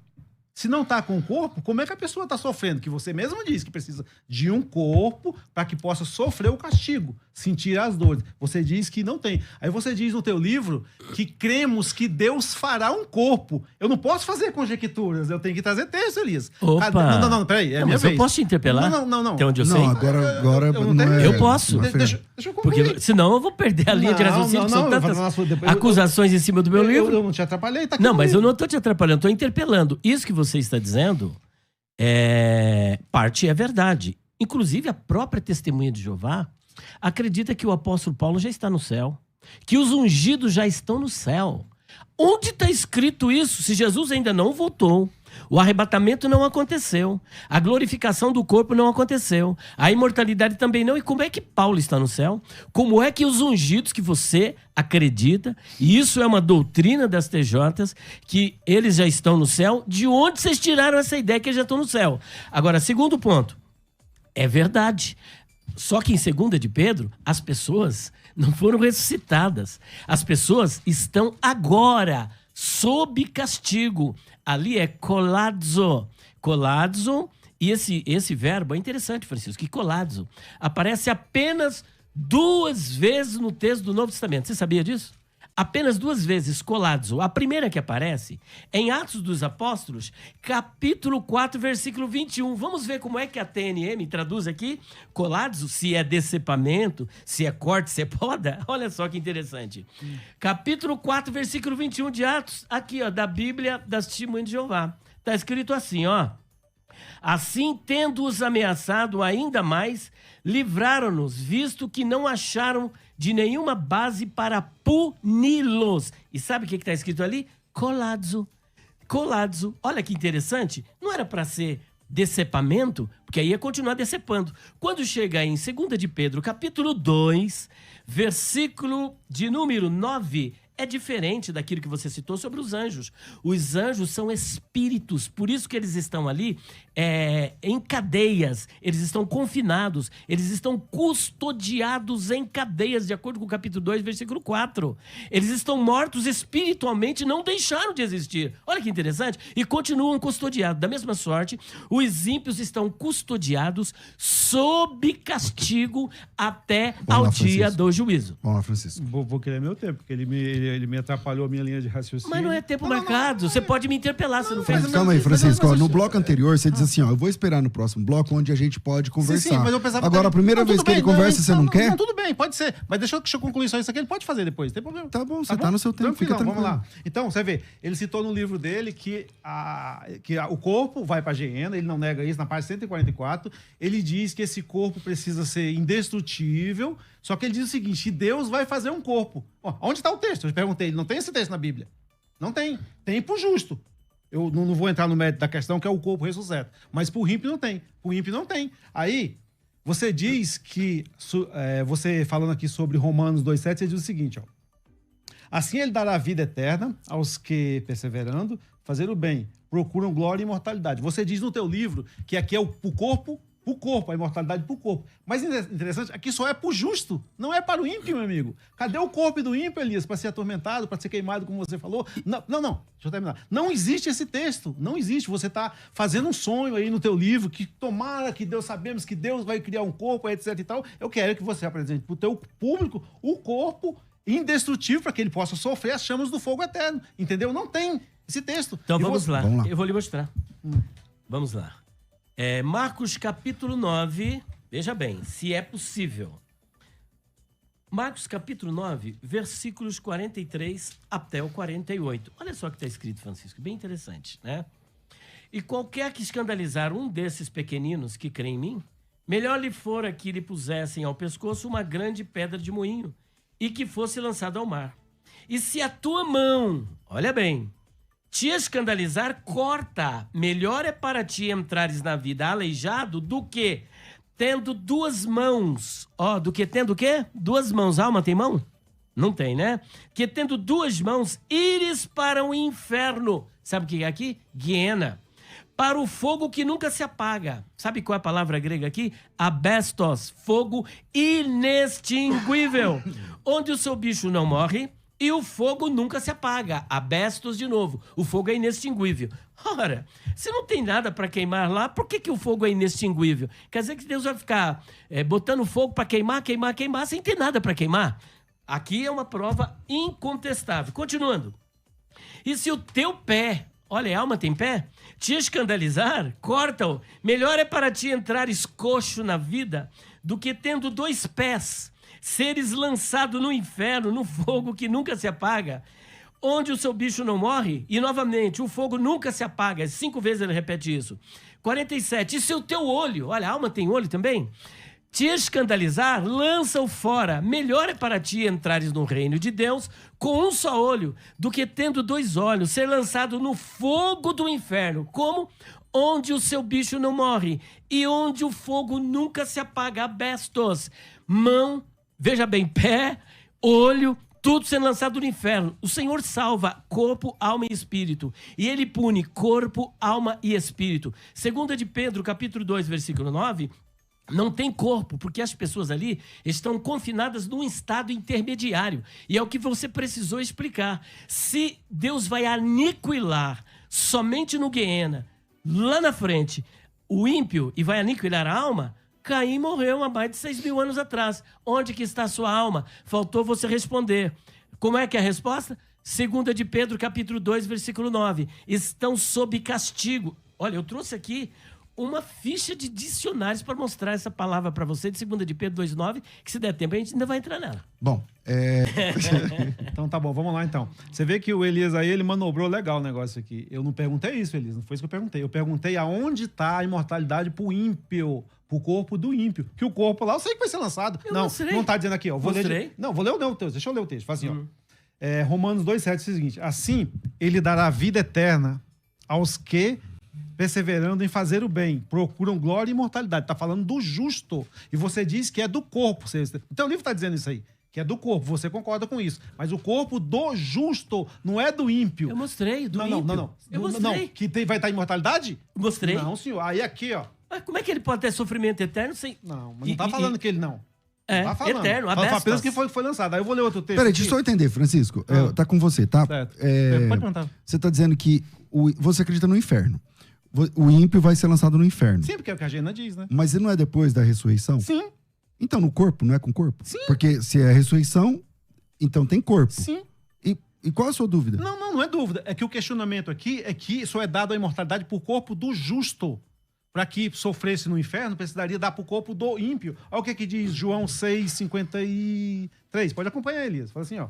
Se não está com o corpo, como é que a pessoa está sofrendo? Que você mesmo diz que precisa de um corpo para que possa sofrer o castigo, sentir as dores. Você diz que não tem. Aí você diz no teu livro que cremos que Deus fará um corpo. Eu não posso fazer conjecturas, eu tenho que trazer texto, Elias. Opa! Não, peraí, minha vez. Eu posso te interpelar? Não. Até onde eu sei? Não, agora eu posso. Deixa eu concluir. Porque senão eu vou perder a linha de raciocínio. São tantas acusações em cima do meu livro. Eu não te atrapalhei, tá aqui. Não, mas eu não estou te atrapalhando, estou interpelando. Isso que você está dizendo, parte é verdade. Inclusive, a própria testemunha de Jeová acredita que o apóstolo Paulo já está no céu, que os ungidos já estão no céu. Onde está escrito isso? Se Jesus ainda não voltou, o arrebatamento não aconteceu, a glorificação do corpo não aconteceu, a imortalidade também não. E como é que Paulo está no céu? Como é que os ungidos que você acredita, e isso é uma doutrina das TJs, que eles já estão no céu? De onde vocês tiraram essa ideia que eles já estão no céu? Agora, segundo ponto, é verdade. Só que em 2 de Pedro, as pessoas não foram ressuscitadas. As pessoas estão agora sob castigo. Ali é coladzo. Coladzo, e esse verbo é interessante, Francisco, que coladzo aparece apenas 2 vezes no texto do Novo Testamento. Você sabia disso? Apenas 2 vezes, coladzo. A primeira que aparece é em Atos dos Apóstolos, capítulo 4, versículo 21. Vamos ver como é que a TNM traduz aqui. Coladzo, se é decepamento, se é corte, se é poda. Olha só que interessante. Capítulo 4, versículo 21 de Atos, aqui, ó, da Bíblia das Testemunhas de Jeová. Está escrito assim, ó. Assim, tendo-os ameaçado ainda mais, livraram-nos, visto que não acharam de nenhuma base para puni-los. E sabe o que está escrito ali? Coladzo. Coladzo. Olha que interessante. Não era para ser decepamento, porque aí ia continuar decepando. Quando chega em 2 de Pedro, capítulo 2, versículo de número 9... é diferente daquilo que você citou sobre os anjos. Os anjos são espíritos, por isso que eles estão ali em cadeias, eles estão confinados, eles estão custodiados em cadeias, de acordo com o capítulo 2, versículo 4. Eles estão mortos espiritualmente, não deixaram de existir. Olha que interessante. E continuam custodiados. Da mesma sorte, os ímpios estão custodiados sob castigo até ao dia do juízo. Vamos lá, Francisco. Vou querer meu tempo, porque ele ele me atrapalhou a minha linha de raciocínio. Mas não é tempo marcado. Você pode me interpelar, você não fez. Mas calma aí, Francisco. Ó, no bloco anterior, você diz assim, ó, eu vou esperar no próximo bloco onde a gente pode conversar. Sim, mas eu pensava Agora, a primeira vez que ele conversa, você não quer? Não, tudo bem, pode ser. Mas deixa eu concluir só isso aqui, ele pode fazer depois, não tem problema. Tá bom, você tá no seu tempo, fica tranquilo. Vamos lá. Então, você vê, ele citou no livro dele que o corpo vai pra Geena, ele não nega isso, na página 144, ele diz que esse corpo precisa ser indestrutível, só que ele diz o seguinte, que Deus vai fazer um corpo. Ó, onde está o texto? Eu perguntei, não tem esse texto na Bíblia? Não tem. Tem pro justo. Eu não vou entrar no mérito da questão, que é o corpo ressuscita. Mas pro ímpio não tem. Pro ímpio não tem. Aí, você diz que, você falando aqui sobre Romanos 2,7, você diz o seguinte, ó. Assim ele dará vida eterna aos que, perseverando, fazer o bem, procuram glória e imortalidade. Você diz no teu livro que aqui é o corpo, a imortalidade pro corpo. Mas interessante, aqui só é pro justo, não é para o ímpio, meu amigo. Cadê o corpo do ímpio, Elias, para ser atormentado, para ser queimado, como você falou? Não, deixa eu terminar. Não existe esse texto, não existe. Você está fazendo um sonho aí no teu livro, que tomara que Deus, sabemos que Deus vai criar um corpo, etc e tal. Eu quero que você apresente pro teu público o corpo indestrutível para que ele possa sofrer as chamas do fogo eterno. Entendeu? Não tem esse texto. Então vamos lá. Eu vou lhe mostrar. Vamos lá. Marcos capítulo 9, veja bem, se é possível. Marcos capítulo 9, versículos 43 até o 48. Olha só o que está escrito, Francisco, bem interessante, né? E qualquer que escandalizar um desses pequeninos que crê em mim, melhor lhe fora que lhe pusessem ao pescoço uma grande pedra de moinho e que fosse lançado ao mar. E se a tua mão, olha bem, te escandalizar, corta. Melhor é para ti entrares na vida aleijado do que tendo duas mãos. Do que tendo o quê? Duas mãos. A alma tem mão? Não tem, né? Que tendo duas mãos, ires para o inferno. Sabe o que é aqui? Guiena. Para o fogo que nunca se apaga. Sabe qual é a palavra grega aqui? Abestos, fogo inextinguível. Onde o seu bicho não morre e o fogo nunca se apaga. Abestos de novo. O fogo é inextinguível. Ora, se não tem nada para queimar lá, por que o fogo é inextinguível? Quer dizer que Deus vai ficar botando fogo para queimar, sem ter nada para queimar? Aqui é uma prova incontestável. Continuando. E se o teu pé, olha, a alma tem pé, te escandalizar, corta-o. Melhor é para ti entrares coxo na vida do que tendo dois pés, seres lançado no inferno, no fogo que nunca se apaga, onde o seu bicho não morre, e novamente, o fogo nunca se apaga. 5 vezes ele repete isso. 47, e se o teu olho, olha, a alma tem olho também, te escandalizar, lança-o fora. Melhor é para ti entrares no reino de Deus com um só olho, do que tendo 2 olhos, ser lançado no fogo do inferno. Como? Onde o seu bicho não morre e onde o fogo nunca se apaga. Abestos, mão, veja bem, pé, olho, tudo sendo lançado no inferno. O Senhor salva corpo, alma e espírito. E ele pune corpo, alma e espírito. 2 de Pedro, capítulo 2, versículo 9... Não tem corpo, porque as pessoas ali estão confinadas num estado intermediário. E é o que você precisou explicar. Se Deus vai aniquilar somente no Guiena, lá na frente, o ímpio, e vai aniquilar a alma, Caim morreu há mais de 6.000 anos atrás. Onde que está a sua alma? Faltou você responder. Como é que é a resposta? 2 de Pedro, capítulo 2, versículo 9. Estão sob castigo. Olha, eu trouxe aqui uma ficha de dicionários para mostrar essa palavra para você, de 2 de Pedro 2,9, que se der tempo a gente ainda vai entrar nela. Bom, Então tá bom, vamos lá então. Você vê que o Elias aí, ele manobrou legal o negócio aqui. Eu não perguntei isso, Elias, não foi isso que eu perguntei. Eu perguntei aonde tá a imortalidade pro ímpio, pro corpo do ímpio. Que o corpo lá, eu sei que vai ser lançado. Não tá dizendo aqui, ó. Vou ler o texto, deixa eu ler o texto. Fala assim, ó. Romanos 2,7 diz o seguinte: assim, ele dará vida eterna aos que, perseverando em fazer o bem, procuram glória e imortalidade. Está falando do justo. E você diz que é do corpo. Então o livro está dizendo isso aí, que é do corpo. Você concorda com isso. Mas o corpo do justo não é do ímpio. Eu mostrei, do ímpio. Não. Eu mostrei. Não, que vai estar imortalidade? Mostrei. Não, senhor. Aí aqui, ó. Mas como é que ele pode ter sofrimento eterno sem... Não, mas não está falando que ele não. Tá falando. Eterno, fala apenas que foi lançado. Aí eu vou ler outro texto. Peraí, deixa eu só entender, Francisco. Tá com você, tá? Certo. Pode perguntar. Você tá dizendo que você acredita no inferno. O ímpio vai ser lançado no inferno. Sim, porque é o que a Gena diz, né? Mas ele não é depois da ressurreição? Sim. Então no corpo, não é com corpo? Sim. Porque se é a ressurreição, então tem corpo. Sim. E E qual a sua dúvida? Não é dúvida. É que o questionamento aqui é que só é dado a imortalidade por corpo do justo. Para que sofresse no inferno, precisaria dar para o corpo do ímpio. Olha o que diz João 6,53. Pode acompanhar, Elias. Fala assim, ó.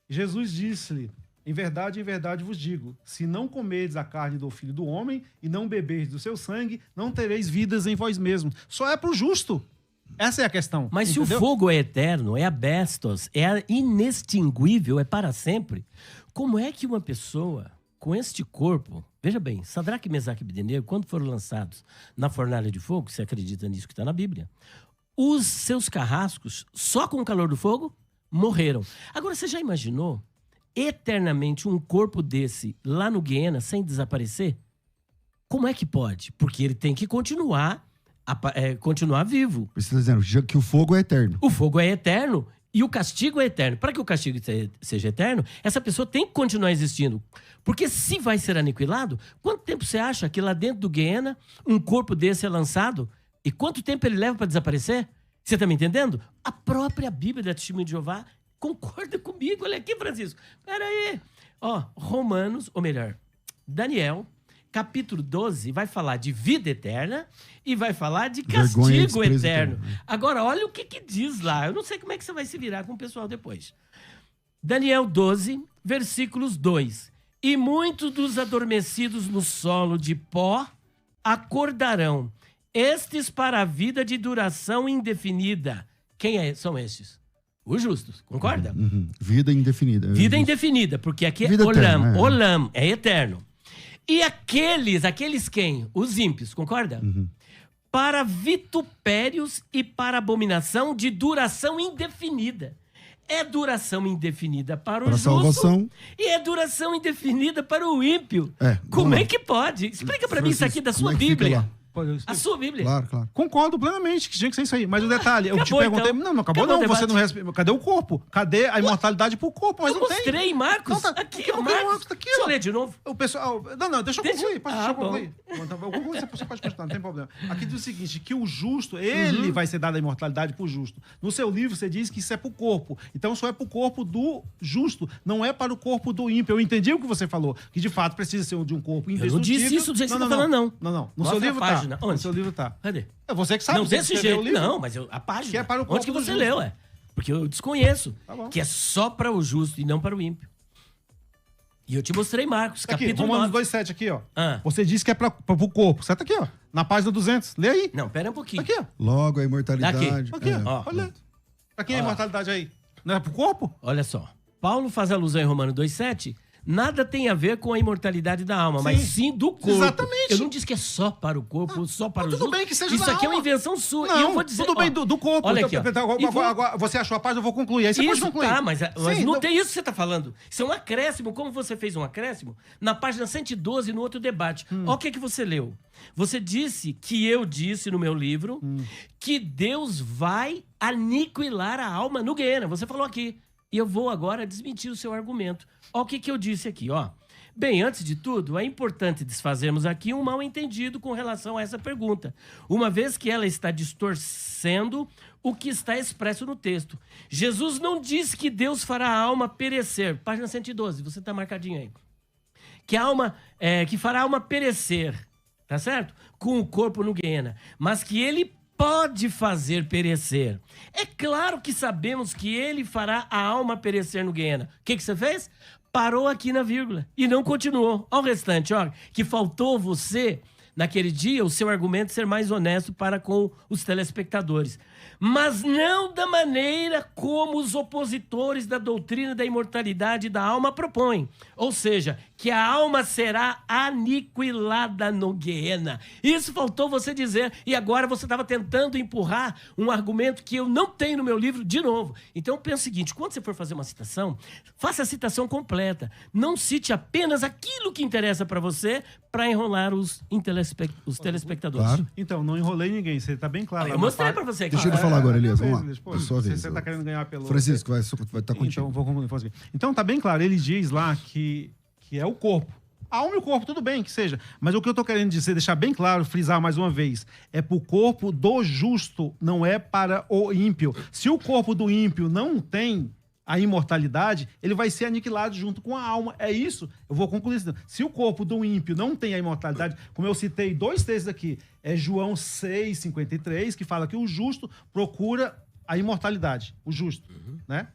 Jesus disse-lhe, em verdade vos digo, se não comerdes a carne do Filho do Homem e não beberdes do seu sangue, não tereis vidas em vós mesmos. Só é para o justo. Essa é a questão. Mas entendeu? se o fogo é eterno, é abestos, é inextinguível, é para sempre, como é que uma pessoa com este corpo... Veja bem, Sadraque, Mesaque e Abdenego, quando foram lançados na fornalha de fogo, você acredita nisso que está na Bíblia, os seus carrascos, só com o calor do fogo, morreram. Agora, você já imaginou eternamente um corpo desse lá no Guiena sem desaparecer? Como é que pode? Porque ele tem que continuar vivo. Você está dizendo que o fogo é eterno. O fogo é eterno e o castigo é eterno. Para que o castigo seja eterno, essa pessoa tem que continuar existindo. Porque se vai ser aniquilado, quanto tempo você acha que lá dentro do Guiena um corpo desse é lançado? E quanto tempo ele leva para desaparecer? Você está me entendendo? A própria Bíblia da Testemunha de Jeová concorda comigo. Olha aqui, Francisco. Peraí. Ó, Romanos, ou melhor, Daniel, capítulo 12, vai falar de vida eterna e vai falar de castigo eterno. Agora, olha o que diz lá. Eu não sei como é que você vai se virar com o pessoal depois. Daniel 12, versículos 2. E muitos dos adormecidos no solo de pó acordarão. Estes para a vida de duração indefinida. Quem são estes? Os justos, concorda? Vida indefinida. Vida indefinida, porque aqui é vida olam. Eterna, Olam é eterno. E aqueles quem? Os ímpios, concorda? Para vitupérios e para abominação de duração indefinida. É duração indefinida para o justo salvação. E é duração indefinida para o ímpio. Como é que pode? Explica para mim isso aqui da sua Bíblia. A sua Bíblia. Claro. Concordo plenamente que tinha que ser isso aí. Mas o detalhe, eu te Acabou, perguntei... então. Não acabou Acabou não. o Você não respondeu. Cadê o corpo? Cadê a imortalidade pro corpo? Mas Eu não tem. mostrei, Marcos. Não, tá- Aqui, ó, Por que o Marcos. Tá aqui, Deixa eu ó. ler de novo. O pessoal... Não, deixa eu concluir. Deixa eu bom. concluir. Eu concluí, você pode continuar, não tem problema. Aqui diz o seguinte, que o justo, ele vai ser dado a imortalidade pro justo. No seu livro, você diz que isso é pro corpo. Então, só é pro corpo do justo, não é para o corpo do ímpio. Eu entendi o que você falou, que de fato precisa ser de um corpo Eu não disse isso do jeito que você tá falando, não. Não. No Mostra seu a livro página. tá. Onde? No seu livro tá. Cadê? É você que sabe. Não, você desse escreveu jeito. o livro. Não, mas a página. Que é para o Onde corpo que do você justo. leu, Porque eu desconheço. Tá bom. Que é só para o justo e não para o ímpio. E eu te mostrei, Marcos, Aqui, capítulo Romanos 9. 2,7 aqui, ó. Você disse que é pro corpo. Certo aqui, ó. Na página 200. Lê aí. Não, pera um pouquinho. Aqui, ó. Logo a imortalidade. Aqui, ó. Olha. Pra quem é a imortalidade aí? Não é pro corpo? Olha só. Paulo faz alusão em Romanos 2,7. Nada tem a ver com a imortalidade da alma, mas sim do corpo. Exatamente. Eu não disse que é só para o corpo, só para o tudo justo. bem que seja Isso da aqui é uma alma. invenção sua. Não, e eu vou dizer, tudo bem, do corpo. Olha aqui, ó. Então, E vou- agora, você achou a página, eu vou concluir. Aí você pode Isso, concluir. tá, mas Sim, não tem isso que você está falando. Isso é um acréscimo, como você fez um acréscimo, na página 112, no outro debate. Olha o que você leu. Você disse que eu disse no meu livro que Deus vai aniquilar a alma no Guiena. Você falou aqui. E eu vou agora desmentir o seu argumento. Olha o que eu disse aqui, ó. Bem, antes de tudo, é importante desfazermos aqui um mal-entendido com relação a essa pergunta, uma vez que ela está distorcendo o que está expresso no texto. Jesus não disse que Deus fará a alma perecer. Página 112, você está marcadinho aí. Que fará a alma perecer, tá certo? Com o corpo no Guiena, mas que ele pode fazer perecer. É claro que sabemos que ele fará a alma perecer no Guiena. O que você fez? Parou aqui na vírgula e não continuou. Ao restante, ó, que faltou você, naquele dia, o seu argumento ser mais honesto para com os telespectadores. Mas não da maneira como os opositores da doutrina da imortalidade da alma propõem. Ou seja, que a alma será aniquilada no Guiena. Isso faltou você dizer, e agora você estava tentando empurrar um argumento que eu não tenho no meu livro de novo. Então pensa o seguinte, quando você for fazer uma citação, faça a citação completa. Não cite apenas aquilo que interessa para você para enrolar os telespectadores. Claro. Então, não enrolei ninguém. Você tá bem claro. Eu mostrei para você aqui. Deixa ele falar agora, Elias. Vamos lá. Pô, Sua vez. Você tá querendo ganhar pelo... Francisco, vai estar contigo. Então, vou concluir. Então, tá bem claro. Ele diz lá que é o corpo. A alma e o corpo, tudo bem que seja. Mas o que eu tô querendo dizer, deixar bem claro, frisar mais uma vez, é pro corpo do justo, não é para o ímpio. Se o corpo do ímpio não tem a imortalidade, ele vai ser aniquilado junto com a alma. É isso. Eu vou concluir isso. Se o corpo do ímpio não tem a imortalidade, como eu citei 2 textos aqui, é João 6,53, que fala que o justo procura a imortalidade. O justo, né?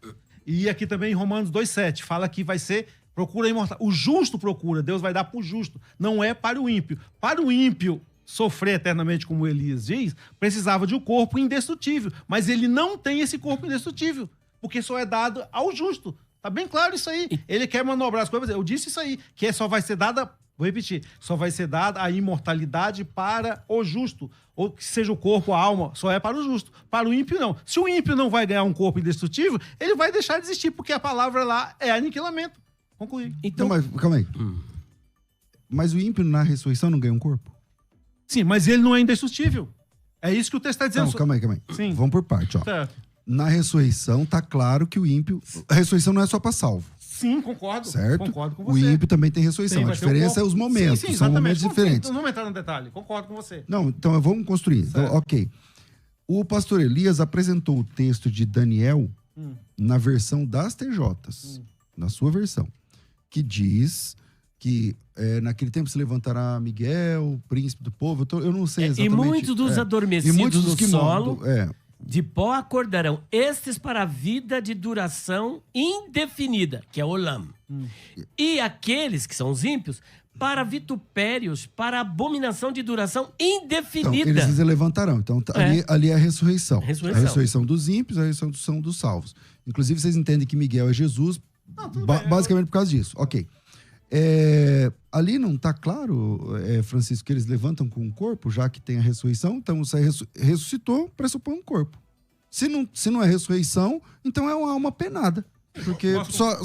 E aqui também em Romanos 2,7, fala que vai ser procura a imortalidade. O justo procura, Deus vai dar para o justo. Não é para o ímpio. Para o ímpio sofrer eternamente, como Elias diz, precisava de um corpo indestrutível. Mas ele não tem esse corpo indestrutível, porque só é dado ao justo. Tá bem claro isso aí. Ele quer manobrar as coisas. Eu disse isso aí, que só vai ser dada, vou repetir, só vai ser dada a imortalidade para o justo. Ou que seja o corpo, a alma, só é para o justo. Para o ímpio, não. Se o ímpio não vai ganhar um corpo indestrutível, ele vai deixar de existir, porque a palavra lá é aniquilamento. Concluí. Então, mas calma aí. Mas o ímpio na ressurreição não ganha um corpo? Sim, mas ele não é indestrutível. É isso que o texto está dizendo. Não, calma aí. Sim. Vamos por parte, ó. Certo. Na ressurreição, tá claro que o ímpio... A ressurreição não é só para salvo, Sim, concordo. certo? Concordo com O você. ímpio também tem ressurreição. Sim, A vai ter diferença é corpo. os momentos. Sim, São exatamente. momentos diferentes. Não vamos entrar no detalhe. Concordo com você. Não, então vamos construir. Então, ok. O pastor Elias apresentou o texto de Daniel na versão das TJs, na sua versão, que diz que naquele tempo se levantará Miguel, príncipe do povo. Eu não sei exatamente. E muitos dos adormecidos e muitos dos no que solo, moram, de pó acordarão. Estes para a vida de duração indefinida, que é Olam. E aqueles que são os ímpios, para vitupérios, para abominação de duração Então, indefinida. eles se levantarão. Então, ali é a ressurreição. Ressurreição. A ressurreição dos ímpios, a ressurreição dos salvos. Inclusive, vocês entendem que Miguel é Jesus, basicamente por causa disso. Ok. Ali não está claro, Francisco, que eles levantam com o corpo, já que tem a ressurreição. Então, se ressuscitou, pressupõe um corpo. Se não é ressurreição, então é uma alma penada. Porque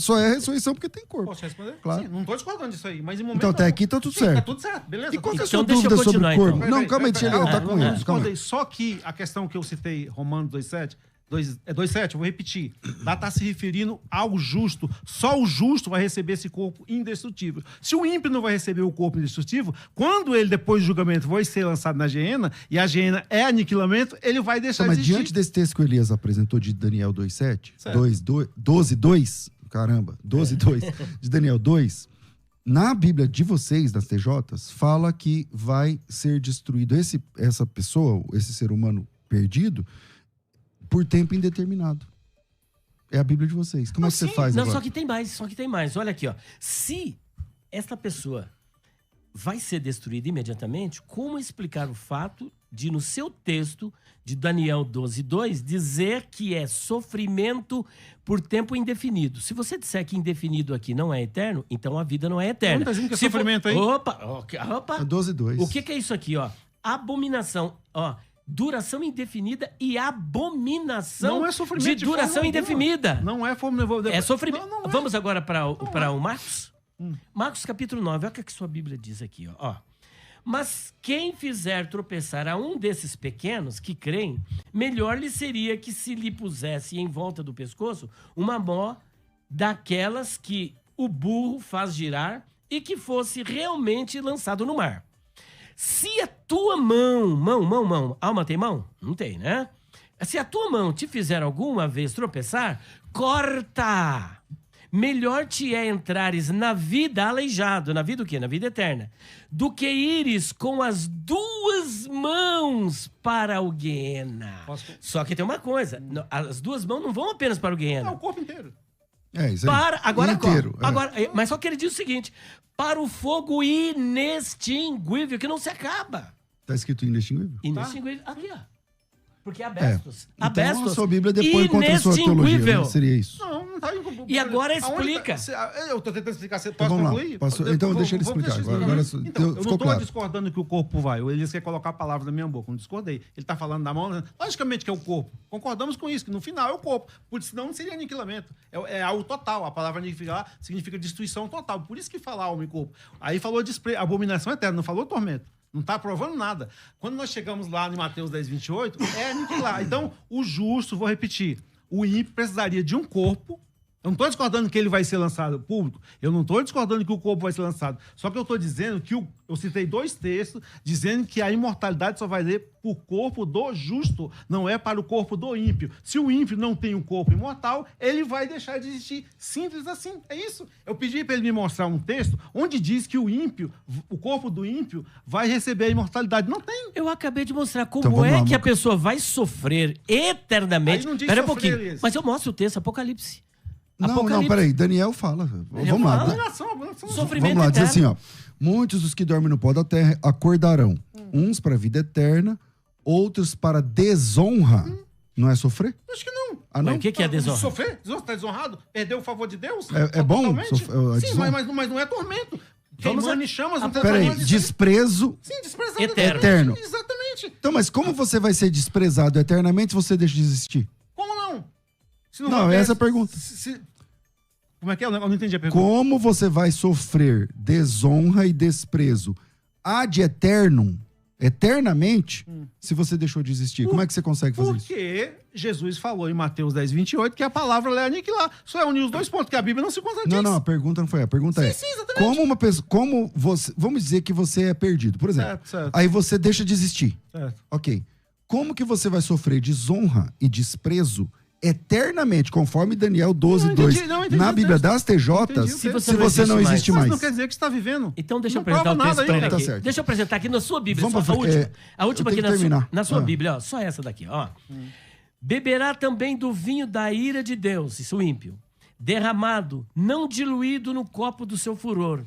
só é ressurreição porque tem corpo. Posso responder? Claro. Sim, não estou discordando disso aí, mas em momento Então, até aqui tá tudo Sim, certo. Tá tudo certo, beleza. E qual que é a Então, sua deixa eu dúvida sobre continuar, o corpo? então. Não, calma aí, deixa ele tá com eu ele. Calma discordei. aí. Só que a questão que eu citei, Romanos 2,7, 2,7, eu vou repetir. Lá está se referindo ao justo. Só o justo vai receber esse corpo indestrutível. Se o ímpio não vai receber o corpo indestrutível, quando ele, depois do julgamento, vai ser lançado na geena, e a geena é aniquilamento, ele vai deixar Então, de mas existir. diante desse texto que o Elias apresentou de Daniel 2,7, Certo. 12,2, caramba, 12,2, de Daniel 2, na Bíblia de vocês, das TJs, fala que vai ser destruído essa pessoa, esse ser humano perdido, por tempo indeterminado. É a Bíblia de vocês. Como é que você faz Não, agora? só que tem mais. Olha aqui, ó. Se esta pessoa vai ser destruída imediatamente, como explicar o fato de, no seu texto de Daniel 12,2, dizer que é sofrimento por tempo indefinido? Se você disser que indefinido aqui não é eterno, então a vida não é eterna. Não tá dizendo que é Se for- sofrimento aí? Opa! É 12,2. O que é isso aqui, ó? Abominação, ó. Duração indefinida e abominação Não é sofrimento de duração forma indefinida. alguma. Não é fome. É sofrimento. Não é. Vamos agora para o Marcos. Marcos capítulo 9, olha o que sua Bíblia diz aqui, ó. Mas quem fizer tropeçar a um desses pequenos que creem, melhor lhe seria que se lhe pusesse em volta do pescoço uma mó daquelas que o burro faz girar e que fosse realmente lançado no mar. Se a tua mão, alma tem mão? Não tem, né? Se a tua mão te fizer alguma vez tropeçar, corta! Melhor te é entrares na vida aleijado, na vida o quê? Na vida eterna, do que ires com as 2 mãos para o Guiena. Só que tem uma coisa, as 2 mãos não vão apenas para o Guiena. É o corpo inteiro. É isso aí. Agora, inteiro. mas só que ele diz o seguinte: para o fogo inextinguível, que não se acaba. Tá escrito inextinguível? Inextinguível. Aqui, ó. Porque abestos. Então Abestos. a sua Bíblia depois contra a sua teologia. Inextinguível. Não seria isso. Não tá. E agora Aonde explica. eu tô tentando explicar. Você Então posso vamos lá. concluir? Então deixa ele explicar. Agora Então, eu ficou não tô claro. discordando que o corpo vai. Elias quer colocar a palavra na minha boca. Não discordei. Ele tá falando da mão. Logicamente que é o corpo. Concordamos com isso, que no final é o corpo. Porque senão não seria aniquilamento. É algo total. A palavra aniquilar significa destruição total. Por isso que fala alma e corpo. Aí falou de abominação eterna, não falou tormento. Não está provando nada. Quando nós chegamos lá em Mateus 10:28, é aniquilar. Então, o justo, vou repetir, o ímpio precisaria de um corpo Eu não estou discordando que ele vai ser lançado público. Eu não estou discordando que o corpo vai ser lançado. Só que eu estou dizendo que eu citei 2 textos dizendo que a imortalidade só vai ser para o corpo do justo, não é para o corpo do ímpio. Se o ímpio não tem um corpo imortal, ele vai deixar de existir. Simples assim. É isso. Eu pedi para ele me mostrar um texto onde diz que o ímpio, o corpo do ímpio, vai receber a imortalidade. Não tem. Eu acabei de mostrar como Então, vamos lá, que a pessoa vai sofrer eternamente. Aí não diz Pera um sofrer, pouquinho. Elias. Mas eu mostro o texto, Apocalipse. Não, peraí. Daniel fala. Vamos lá. fala. Sofrimento Vamos lá, diz eterno. assim, ó. Muitos dos que dormem no pó da terra acordarão. Uns para a vida eterna, outros para desonra. Não é sofrer? Acho que não. Ah, não? Mas o que é desonra? Sofrer? Está desonrado? Perdeu o favor de Deus? É bom? Totalmente? É Sim, desonra? mas não é tormento. Vamos Queimando a- em chamas, não tem Peraí, problema disso aí. desprezo. Sim, desprezado Eterno. Eterno. Exatamente. Então, mas como você vai ser desprezado eternamente se você deixa de existir? Como não? Se Não, houver- essa é a pergunta. Como é que é? Eu não entendi a pergunta. Como você vai sofrer desonra e desprezo ad eternum, eternamente, se você deixou de existir? Como é que você consegue fazer isso? Porque Jesus falou em Mateus 10, 28 que a palavra é aniquilar. Só é unir os 2 pontos, que a Bíblia não se contradiz. Não, a pergunta não foi. A pergunta é: Sim, exatamente. como uma pessoa. Como você. Vamos dizer que você é perdido, por exemplo. Certo. Aí você deixa de existir. Certo. Ok. Como que você vai sofrer desonra e desprezo eternamente, conforme Daniel 12, Não entendi, 2, não entendi na o Bíblia texto. das TJs, Entendi o se texto. você não existe Mas mais? não quer dizer que você está vivendo. Então deixa eu Não apresentar o prova texto nada pra ele ainda. aqui. Tá certo. Deixa eu apresentar aqui na sua Bíblia. Vamos Só, pra- a última eu aqui tenho que terminar. na sua Ah. Bíblia, ó. Só essa daqui, ó. Beberá também do vinho da ira de Deus, isso ímpio, derramado, não diluído no copo do seu furor,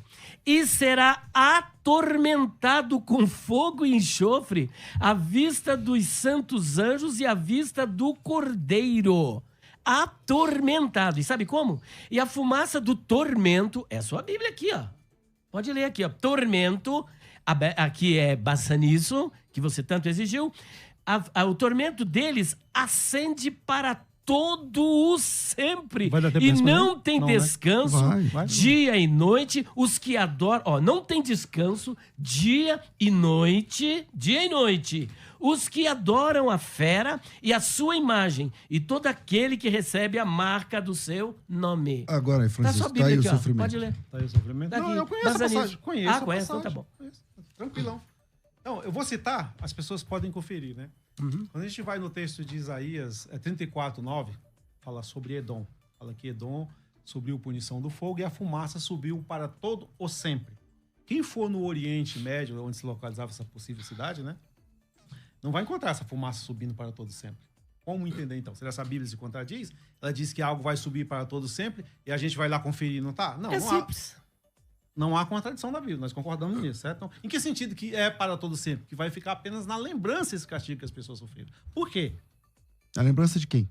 e será atormentado com fogo e enxofre à vista dos santos anjos e à vista do Cordeiro. Atormentado. E sabe como? E a fumaça do tormento, é a sua Bíblia aqui, ó. Pode ler aqui, ó. Tormento, aqui é Bassanisso, que você tanto exigiu. O tormento deles ascende para todo o sempre. Vai dar tempo E de responder? não tem Não, né? descanso Vai. dia e noite. Os que adoram... Ó, não tem descanso dia e noite. Dia e noite. Os que adoram a fera e a sua imagem. E todo aquele que recebe a marca do seu nome. Agora aí, Tá Francisco, sua tá aí Bíblia o aqui, ó. sofrimento. Pode ler. Tá aí o sofrimento? Daqui. Não, eu conheço a Bassanisso. passagem. Conheço Ah, a conhece? passagem. Então tá bom. Conheço. Tranquilão. Então, eu vou citar, as pessoas podem conferir, né? Quando a gente vai no texto de Isaías 34:9, fala sobre Edom. Fala que Edom subiu punição do fogo e a fumaça subiu para todo o sempre. Quem for no Oriente Médio, onde se localizava essa possível cidade, né? Não vai encontrar essa fumaça subindo para todo sempre. Como entender, então? Será que essa Bíblia se contradiz? Ela diz que algo vai subir para todo sempre e a gente vai lá conferir, não tá? Não, É não simples. não há contradição da Bíblia, nós concordamos nisso, certo? Então, em que sentido que é para todo sempre? Que vai ficar apenas na lembrança esse castigo que as pessoas sofreram. Por quê? A lembrança de quem?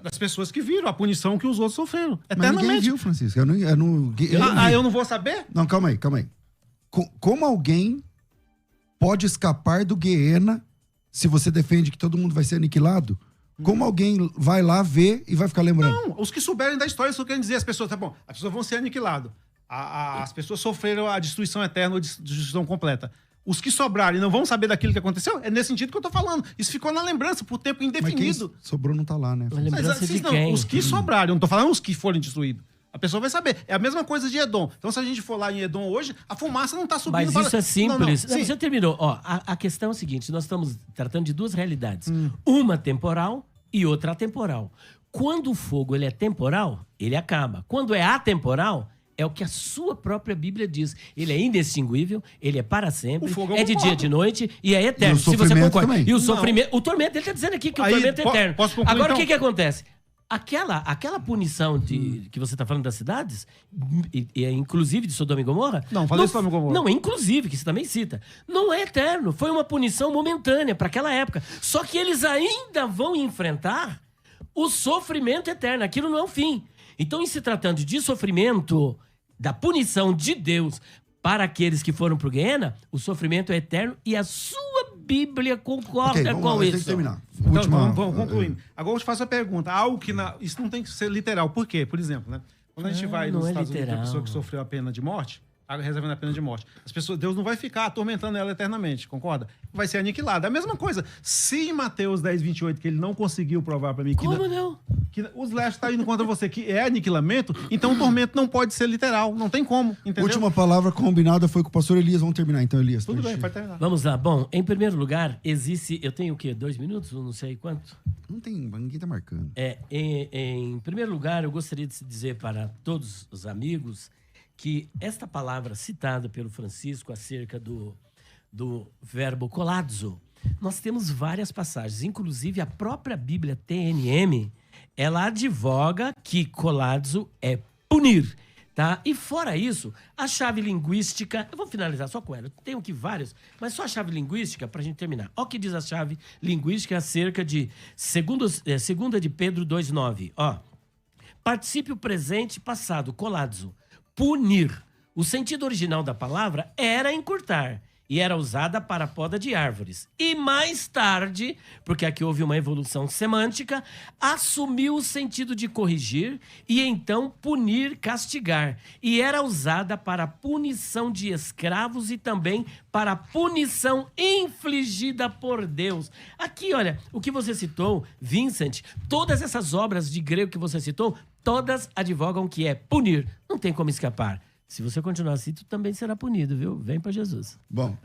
Das pessoas que viram a punição que os outros sofreram. Mas ninguém Eternamente. viu, Francisco. Eu não vi. Eu não vou saber? Não, calma aí. Como alguém pode escapar do Guiena se você defende que todo mundo vai ser aniquilado? Como alguém vai lá ver e vai ficar lembrando? Não, os que souberem da história só querem dizer as pessoas, tá bom, as pessoas vão ser aniquiladas. As pessoas sofreram a destruição eterna ou destruição completa. Os que sobrarem não vão saber daquilo que aconteceu? É nesse sentido que eu tô falando. Isso ficou na lembrança por tempo Mas quem indefinido. sobrou não tá lá, né? Uma lembrança de quem? Os que sobrarem, eu não tô falando os que forem destruídos. A pessoa vai saber. É a mesma coisa de Edom. Então, se a gente for lá em Edom hoje, a fumaça não tá subindo. Mas isso é simples. Não, sim. Você terminou. Ó, a questão é o seguinte: nós estamos tratando de duas realidades. Uma temporal e outra atemporal. Quando o fogo ele é temporal, ele acaba. Quando é atemporal, é o que a sua própria Bíblia diz. Ele é indistinguível, ele é para sempre, O fogo eu é de concordo. dia, de noite e é eterno. E o sofrimento também. E o sofrimento, o tormento, ele está dizendo aqui que o Aí, tormento é eterno. posso concluir, Agora, então? o que acontece? Aquela punição que você está falando das cidades, inclusive de Sodoma e Gomorra... Não, falei Sodoma e Gomorra. Não, inclusive, que você também cita. Não é eterno, foi uma punição momentânea para aquela época. Só que eles ainda vão enfrentar o sofrimento eterno. Aquilo não é o fim. Então, em se tratando de sofrimento, da punição de Deus para aqueles que foram para o Guiena, o sofrimento é eterno e a sua Bíblia concorda Ok, vamos com lá, tem isso. que terminar. Então, Última- vamos concluindo. Agora eu te faço a pergunta. Algo que isso não tem que ser literal. Por quê? Por exemplo, né? Quando a gente vai não nos é Estados Unidos, tem literal. uma pessoa que sofreu a pena de morte, reservando a pena de morte. As pessoas, Deus não vai ficar atormentando ela eternamente, concorda? Vai ser aniquilada. É a mesma coisa. Se em Mateus 10, 28, que ele não conseguiu provar para mim que, Como não? que os lestes estão indo contra você, que é aniquilamento, então o tormento não pode ser literal. Não tem como, entendeu? Última palavra combinada foi com o pastor Elias. Vamos terminar então, Elias. Tudo bem, pode terminar. Vamos lá. Bom, em primeiro lugar, existe... Eu tenho o quê? 2 minutos? Não sei quanto. Não tem, ninguém tá marcando. Em primeiro lugar, eu gostaria de dizer para todos os amigos que esta palavra citada pelo Francisco acerca do verbo colazo, nós temos várias passagens, inclusive a própria Bíblia TNM, ela advoga que colazo é punir, tá? E fora isso, a chave linguística, eu vou finalizar só com ela, tenho aqui vários, mas só a chave linguística pra gente terminar. Olha o que diz a chave linguística acerca de segunda de Pedro 2:9, ó. Particípio presente passado, colazo, punir. O sentido original da palavra era encurtar e era usada para a poda de árvores. E mais tarde, porque aqui houve uma evolução semântica, assumiu o sentido de corrigir e então punir, castigar. E era usada para a punição de escravos e também para a punição infligida por Deus. Aqui, olha, o que você citou, Vincent, todas essas obras de grego que você citou, todas advogam que é punir. Não tem como escapar. Se você continuar assim, tu também será punido, viu? Vem para Jesus. Bom,